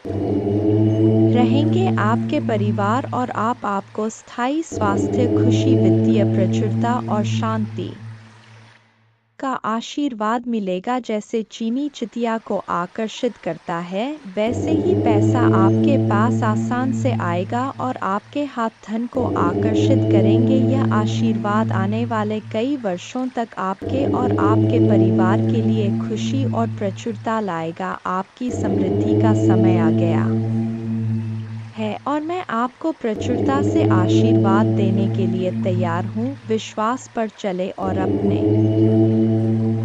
S1: रहेंगे। आपके परिवार और आपको स्थायी स्वास्थ्य, खुशी, वित्तीय प्रचुरता और शांति का आशीर्वाद मिलेगा। जैसे चीनी चिटिया को आकर्षित करता है, वैसे ही पैसा आपके पास आसान से आएगा और आपके हाथ धन को आकर्षित करेंगे। यह आशीर्वाद आने वाले कई वर्षों तक आपके और आपके परिवार के लिए खुशी और प्रचुरता लाएगा। आपकी समृद्धि का समय आ गया है और मैं आपको प्रचुरता से आशीर्वाद देने के लिए तैयार हूँ। विश्वास पर चले और अपने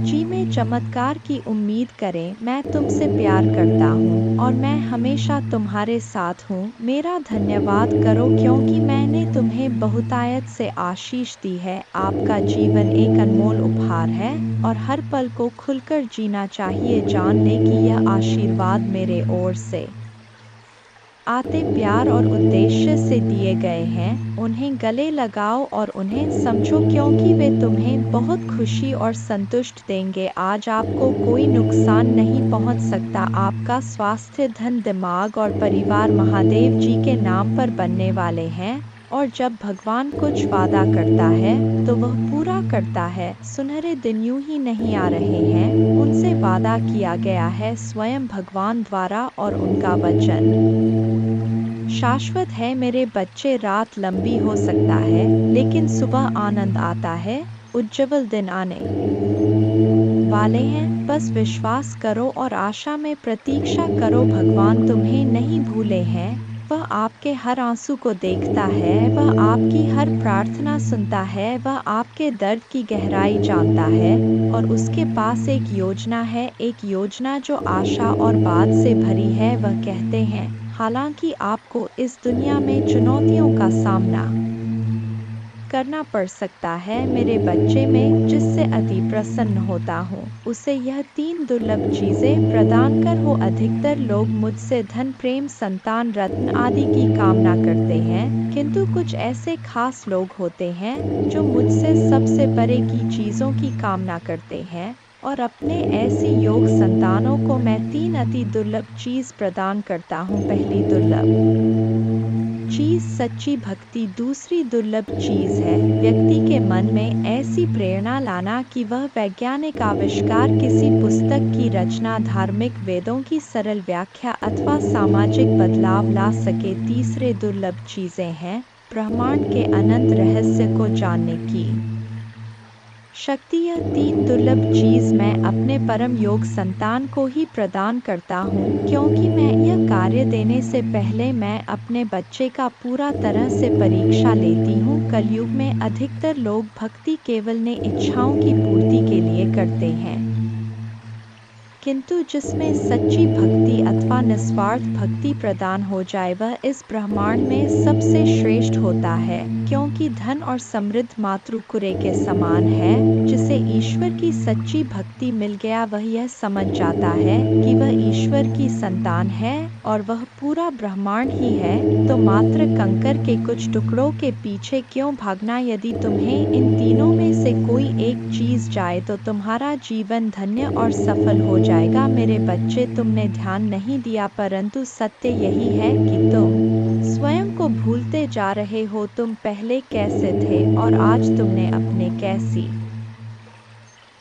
S1: जी में चमत्कार की उम्मीद करें। मैं तुमसे प्यार करता हूँ और मैं हमेशा तुम्हारे साथ हूँ। मेरा धन्यवाद करो क्योंकि मैंने तुम्हें बहुतायत से आशीष दी है। आपका जीवन एक अनमोल उपहार है और हर पल को खुलकर जीना चाहिए। जान ले कि यह आशीर्वाद मेरे ओर से आते प्यार और उद्देश्य से दिए गए हैं। उन्हें गले लगाओ और उन्हें समझो क्योंकि वे तुम्हें बहुत खुशी और संतुष्ट देंगे। आज आपको कोई नुकसान नहीं पहुंच सकता। आपका स्वास्थ्य, धन, दिमाग और परिवार महादेव जी के नाम पर बनने वाले हैं और जब भगवान कुछ वादा करता है तो वह पूरा करता है। सुनहरे दिन यूं ही नहीं आ रहे हैं, उनसे वादा किया गया है स्वयं भगवान द्वारा और उनका वचन शाश्वत है। मेरे बच्चे, रात लंबी हो सकता है लेकिन सुबह आनंद आता है। उज्जवल दिन आने वाले हैं। बस विश्वास करो और आशा में प्रतीक्षा करो। भगवान तुम्हें नहीं भूले हैं। वह आपके हर आंसू को देखता है, वह आपकी हर प्रार्थना सुनता है, वह आपके दर्द की गहराई जानता है और उसके पास एक योजना है, एक योजना जो आशा और बाद से भरी है। वह कहते हैं, हालांकि आपको इस दुनिया में चुनौतियों का सामना करना पड़ सकता है, मेरे बच्चे, में जिससे अति प्रसन्न होता हूँ उसे यह 3 दुर्लभ चीजें प्रदान कर हो। अधिकतर लोग मुझसे धन, प्रेम, संतान, रत्न आदि की कामना करते हैं, किंतु कुछ ऐसे खास लोग होते हैं जो मुझसे सबसे परे की चीजों की कामना करते हैं और अपने ऐसी योग संतानों को मैं 3 अति दुर्लभ चीज प्रदान करता हूँ। पहली दुर्लभ चीज सच्ची भक्ति। दूसरी दुर्लभ चीज है व्यक्ति के मन में ऐसी प्रेरणा लाना कि वह वैज्ञानिक आविष्कार, किसी पुस्तक की रचना, धार्मिक वेदों की सरल व्याख्या अथवा सामाजिक बदलाव ला सके। तीसरे दुर्लभ चीजें हैं ब्रह्मांड के अनंत रहस्य को जानने की शक्ति। यह 3 दुर्लभ चीज मैं अपने परम योग संतान को ही प्रदान करता हूँ क्योंकि मैं यह कार्य देने से पहले मैं अपने बच्चे का पूरा तरह से परीक्षा लेती हूँ। कलयुग में अधिकतर लोग भक्ति केवल ने इच्छाओं की पूर्ति के लिए करते हैं, किंतु जिसमें सच्ची भक्ति अथवा निस्वार्थ भक्ति प्रदान हो जाए वह इस ब्रह्मांड में सबसे श्रेष्ठ होता है। क्योंकि धन और समृद्ध मातृकुरे के समान है। जिसे ईश्वर की सच्ची भक्ति मिल गया वह यह समझ जाता है कि वह ईश्वर की संतान है और वह पूरा ब्रह्मांड ही है। तो मात्र कंकर के कुछ टुकड़ों के पीछे क्यों भागना। यदि तुम्हें इन तीनों में से कोई एक चीज जाए तो तुम्हारा जीवन धन्य और सफल हो जाएगा। मेरे बच्चे, तुमने ध्यान नहीं दिया परंतु सत्य यही है कि तुम स्वयं को भूलते जा रहे हो। तुम पहले कैसे थे और आज तुमने अपने कैसी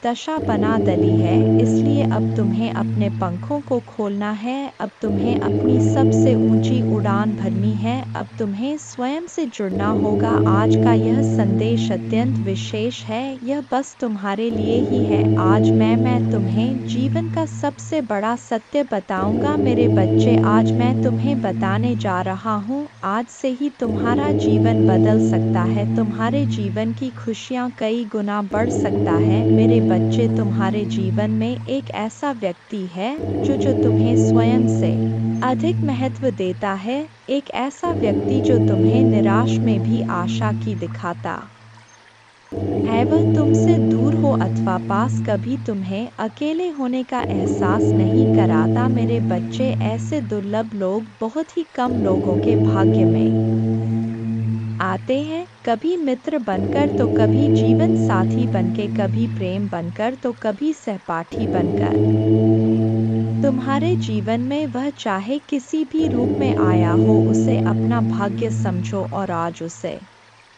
S1: दशा बना डाली है। इसलिए अब तुम्हें अपने पंखों को खोलना है, अब तुम्हें अपनी सबसे ऊंची उड़ान भरनी है, अब तुम्हें स्वयं से जुड़ना होगा। आज का यह संदेश अत्यंत विशेष है, यह बस तुम्हारे लिए ही है। आज मैं तुम्हें जीवन का सबसे बड़ा सत्य बताऊंगा। मेरे बच्चे, आज मैं तुम्हें बताने जा रहा हूँ, आज से ही तुम्हारा जीवन बदल सकता है, तुम्हारे जीवन की खुशियाँ कई गुना बढ़ सकता है। मेरे बच्चे, तुम्हारे जीवन में एक ऐसा व्यक्ति है जो तुम्हें स्वयं से अधिक महत्व देता है, एक ऐसा व्यक्ति जो तुम्हें निराश में भी आशा की दिखाता है वह तुमसे दूर हो अथवा पास, कभी तुम्हें अकेले होने का एहसास नहीं कराता। मेरे बच्चे, ऐसे दुर्लभ लोग बहुत ही कम लोगों के भाग्य में आते हैं, कभी मित्र बनकर तो कभी जीवन साथी बनके, कभी प्रेम बनकर तो कभी सहपाठी बनकर। तुम्हारे जीवन में वह चाहे किसी भी रूप में आया हो, उसे अपना भाग्य समझो और आज उसे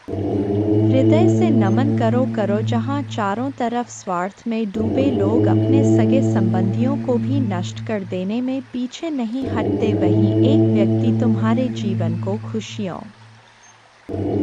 S1: हृदय से नमन करो। जहाँ चारों तरफ स्वार्थ में डूबे लोग अपने सगे संबंधियों को भी नष्ट कर देने में पीछे नहीं हटते, वहीं एक व्यक्ति तुम्हारे जीवन को खुशियों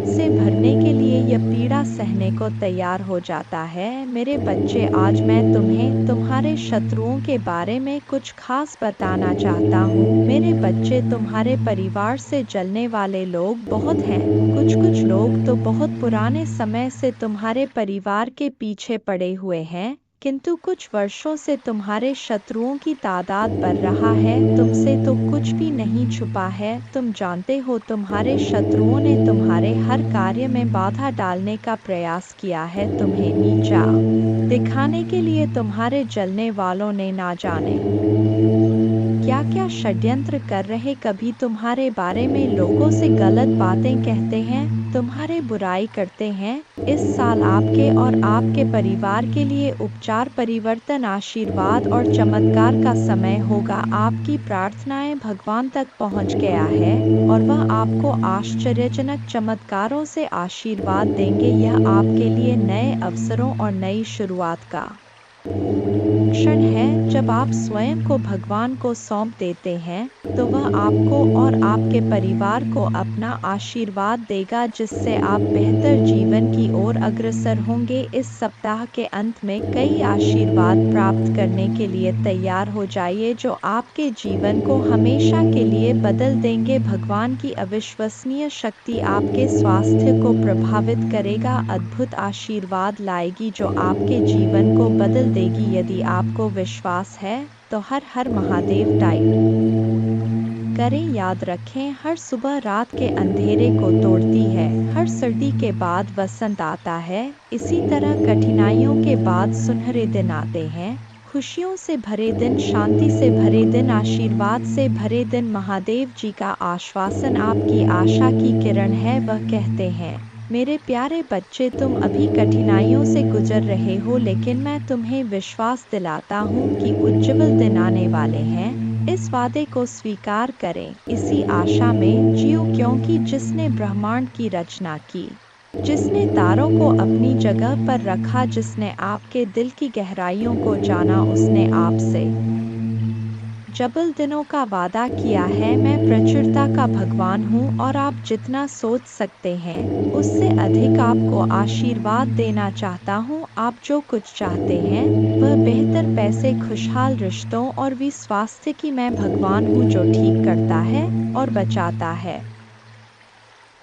S1: से भरने के लिए यह पीड़ा सहने को तैयार हो जाता है। मेरे बच्चे, आज मैं तुम्हें तुम्हारे शत्रुओं के बारे में कुछ खास बताना चाहता हूँ। मेरे बच्चे, तुम्हारे परिवार से जलने वाले लोग बहुत हैं। कुछ लोग तो बहुत पुराने समय से तुम्हारे परिवार के पीछे पड़े हुए हैं, किंतु कुछ वर्षों से तुम्हारे शत्रुओं की तादाद बढ़ रहा है। तुमसे तो कुछ भी नहीं छुपा है। तुम जानते हो, तुम्हारे शत्रुओं ने तुम्हारे हर कार्य में बाधा डालने का प्रयास किया है। तुम्हें नीचा दिखाने के लिए तुम्हारे जलने वालों ने ना जाने क्या क्या षड्यंत्र कर रहे। कभी तुम्हारे बारे में लोगों से गलत बातें कहते हैं, तुम्हारे बुराई करते हैं। इस साल आपके और आपके परिवार के लिए उपचार, परिवर्तन, आशीर्वाद और चमत्कार का समय होगा। आपकी प्रार्थनाएं भगवान तक पहुंच गया है और वह आपको आश्चर्यजनक चमत्कारों से आशीर्वाद देंगे। यह आपके लिए नए अवसरों और नई शुरुआत का क्षण है। जब आप स्वयं को भगवान को सौंप देते हैं, तो वह आपको और आपके परिवार को अपना आशीर्वाद देगा, जिससे आप बेहतर जीवन की ओर अग्रसर होंगे। इस सप्ताह के अंत में कई आशीर्वाद प्राप्त करने के लिए तैयार हो जाइए, जो आपके जीवन को हमेशा के लिए बदल देंगे। भगवान की अविश्वसनीय शक्ति आपके स्वास्थ्य को प्रभावित करेगा, अद्भुत आशीर्वाद लाएगी जो आपके जीवन को बदल देगी। यदि आपको विश्वास है तो हर हर महादेव टाइप करें। याद रखें, हर सुबह रात के अंधेरे को तोड़ती है, हर सर्दी के बाद वसंत आता है। इसी तरह कठिनाइयों के बाद सुनहरे दिन आते हैं, खुशियों से भरे दिन, शांति से भरे दिन, आशीर्वाद से भरे दिन। महादेव जी का आश्वासन आपकी आशा की किरण है। वह कहते हैं, मेरे प्यारे बच्चे, तुम अभी कठिनाइयों से गुजर रहे हो, लेकिन मैं तुम्हें विश्वास दिलाता हूँ कि उज्ज्वल दिन आने वाले हैं। इस वादे को स्वीकार करें, इसी आशा में जियो, क्योंकि जिसने ब्रह्मांड की रचना की, जिसने तारों को अपनी जगह पर रखा, जिसने आपके दिल की गहराइयों को जाना, उसने आपसे जबल दिनों का वादा किया है। मैं प्रचुरता का भगवान हूँ और आप जितना सोच सकते हैं उससे अधिक आपको आशीर्वाद देना चाहता हूँ। आप जो कुछ चाहते हैं वह बेहतर पैसे, खुशहाल रिश्तों और भी स्वास्थ्य की मैं भगवान हूँ जो ठीक करता है और बचाता है,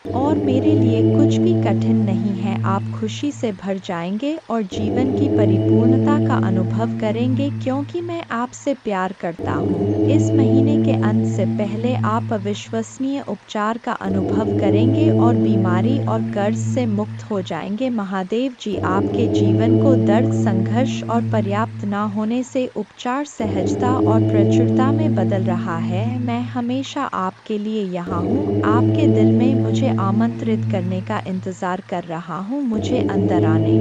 S1: और मेरे लिए कुछ भी कठिन नहीं है। आप खुशी से भर जाएंगे और जीवन की परिपूर्णता का अनुभव करेंगे, क्योंकि मैं आपसे प्यार करता हूँ। इस महीने के अंत से पहले आप अविश्वसनीय उपचार का अनुभव करेंगे और बीमारी और कर्ज से मुक्त हो जाएंगे। महादेव जी आपके जीवन को दर्द, संघर्ष और पर्याप्त न होने से उपचार, सहजता और प्रचुरता में बदल रहा है। मैं हमेशा आपके लिए यहाँ हूँ, आपके दिल में मुझे आमंत्रित करने का इंतजार कर रहा हूँ। मुझे अंदर आने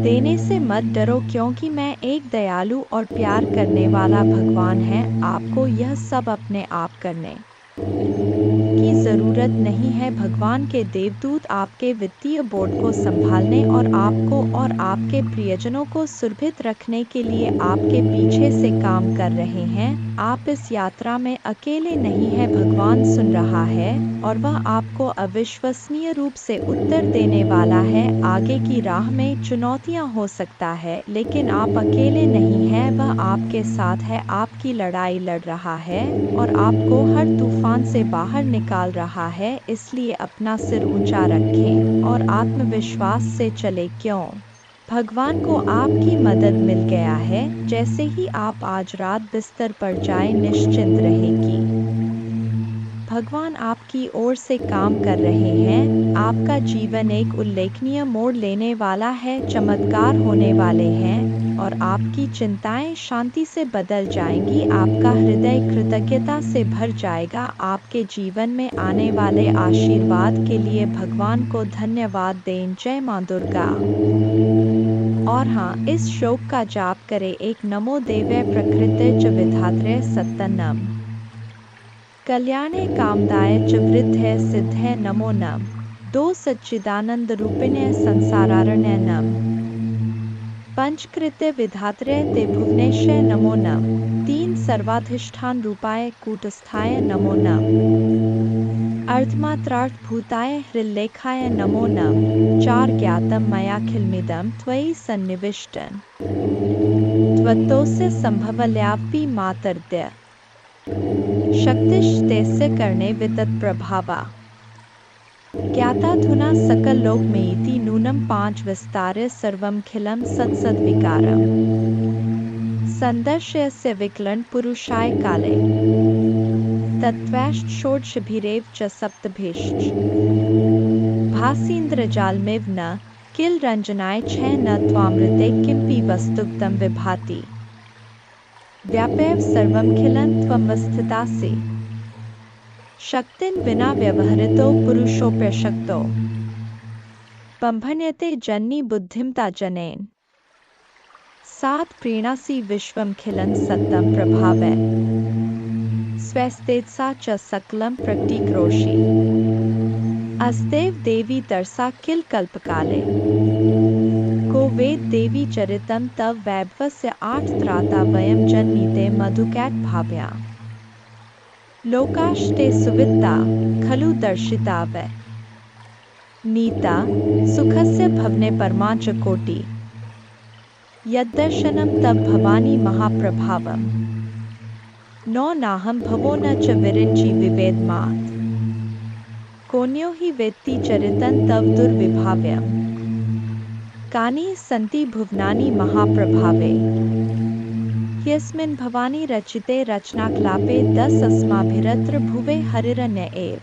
S1: देने से मत डरो, क्योंकि मैं एक दयालु और प्यार करने वाला भगवान है। आपको यह सब अपने आप करने की जरूरत नहीं है। भगवान के देवदूत आपके वित्तीय बोर्ड को संभालने और आपको और आपके प्रियजनों को सुरक्षित रखने के लिए आपके पीछे से काम कर रहे हैं। आप इस यात्रा में अकेले नहीं हैं। भगवान सुन रहा है और वह आपको अविश्वसनीय रूप से उत्तर देने वाला है। आगे की राह में चुनौतियां हो सकता है, लेकिन आप अकेले नहीं हैं। वह आपके साथ है, आपकी लड़ाई लड़ रहा है और आपको हर तूफान से बाहर निकाल रहा है। इसलिए अपना सिर ऊंचा रखें और आत्मविश्वास से चले, क्यों भगवान को आपकी मदद मिल गया है। जैसे ही आप आज रात बिस्तर पर जाएं, निश्चिंत रहें कि भगवान आपकी ओर से काम कर रहे हैं। आपका जीवन एक उल्लेखनीय मोड़ लेने वाला है, चमत्कार होने वाले हैं और आपकी चिंताएं शांति से बदल जाएंगी। आपका हृदय कृतज्ञता से भर जाएगा। आपके जीवन में आने वाले आशीर्वाद के लिए भगवान को धन्यवाद दें। जय मां दुर्गा। और हाँ, इस श्लोक का जाप करें। एक नमो देव्यै प्रकृते च विधात्रे सत्तनम कल्याणे कामदाय च वृद्धे सिद्धे नमो नम। 2 सच्चिदानंद रूपिणे संसारारण्य नम। पंचकृत्य विधात्रे ते भुवनेश्वर नमो नम। 3 सर्वाधिष्ठान रूपाय कूटस्थाय नमो नम। अर्धमात्रार्थ भूताय हृल्लेखाय नमो नम। 4 ज्ञातम मयाखिलमिदं त्वयि सन्निविष्टं त्वत्तोस्य संभवल्यापि मातर्द्य शक्तिश्तेस्य कर्णे वितत्प्रभावा ज्ञाताधुना सकललोकमेति नूनं 5 विस्तार्य सर्वमखिलं सत्सद्विकारम् सन्दर्शयस्य विकलं पुरुषाय काले तत्त्वैश्च षोडशभिरेव च सप्तभिश्च भासीन्द्रजालमिव न किल रञ्जनाय छ न त्वामृते किमपि वस्तुक्तं विभाति व्यापैव सर्वमखिलं त्वमवस्थितासि शक्तिं विना व्यवहृतो पुरुषोऽप्यशक्तो बम्भन्यते जननी बुद्धिमता जनेन 7 प्रीणासि विश्वमखिलं सत्तं प्रभावै स्वस्तेजसा च सकलं प्रकटीकरोषि अस्तेव देवी तरसा किल कल्पकाले को वेद देवी चरितं तव वैभवस्य 8 त्राता वयं जन्मीते मधुकैट भाव्या लोकाश्ते सुवित्ता खलु दर्शिता वै नीता सुखस्य भवने परमा च कोटि यद्दर्शनं तव भवानी महाप्रभावम् नो नाहं भवो न च विरिञ्चि विवेदमात् कोन्यो हि वेत्ति चरितं तव दुर्विभाव्यम् कानि सन्ति भुवनानि महाप्रभावे यस्मिन् भवानी रचिते रचनाक्लापे 10 अस्माभिरत्र भुवे हरिरण्य एव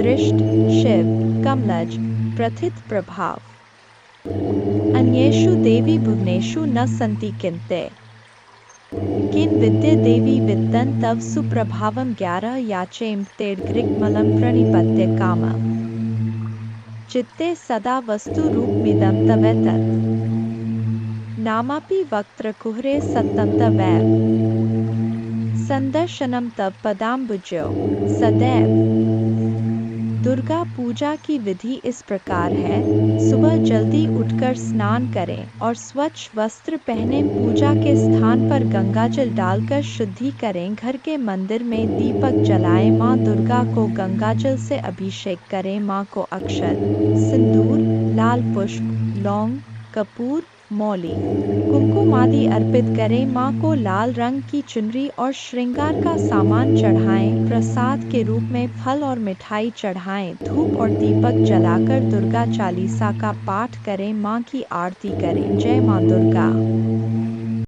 S1: दृष्ट शिव कमलज प्रथित प्रभाव अन्येषु देवी भुवनेषु न सन्ति किन्ते किं विद्ये देवी वित्तं तव सुप्रभावं 11 याचेम तेड्ग्रिग्मलं प्रणिपत्य कामम् चित्ते सदा वस्तु रूपमिदं तवेतत् नामापि वक्त्रकुहरे सत्तं तवैव संदर्शनं तव पदाम्बुजो सदैव। दुर्गा पूजा की विधि इस प्रकार है। सुबह जल्दी उठकर स्नान करें और स्वच्छ वस्त्र पहने पूजा के स्थान पर गंगाजल डालकर शुद्धि करें। घर के मंदिर में दीपक जलाएं। माँ दुर्गा को गंगाजल से अभिषेक करें। माँ को अक्षत, सिंदूर, लाल पुष्प, लौंग, कपूर, मौली, कुमकुम आदि अर्पित करें। माँ को लाल रंग की चुनरी और श्रृंगार का सामान चढ़ाएं। प्रसाद के रूप में फल और मिठाई चढ़ाएं। धूप और दीपक जलाकर दुर्गा चालीसा का पाठ करें। माँ की आरती करें। जय माँ दुर्गा।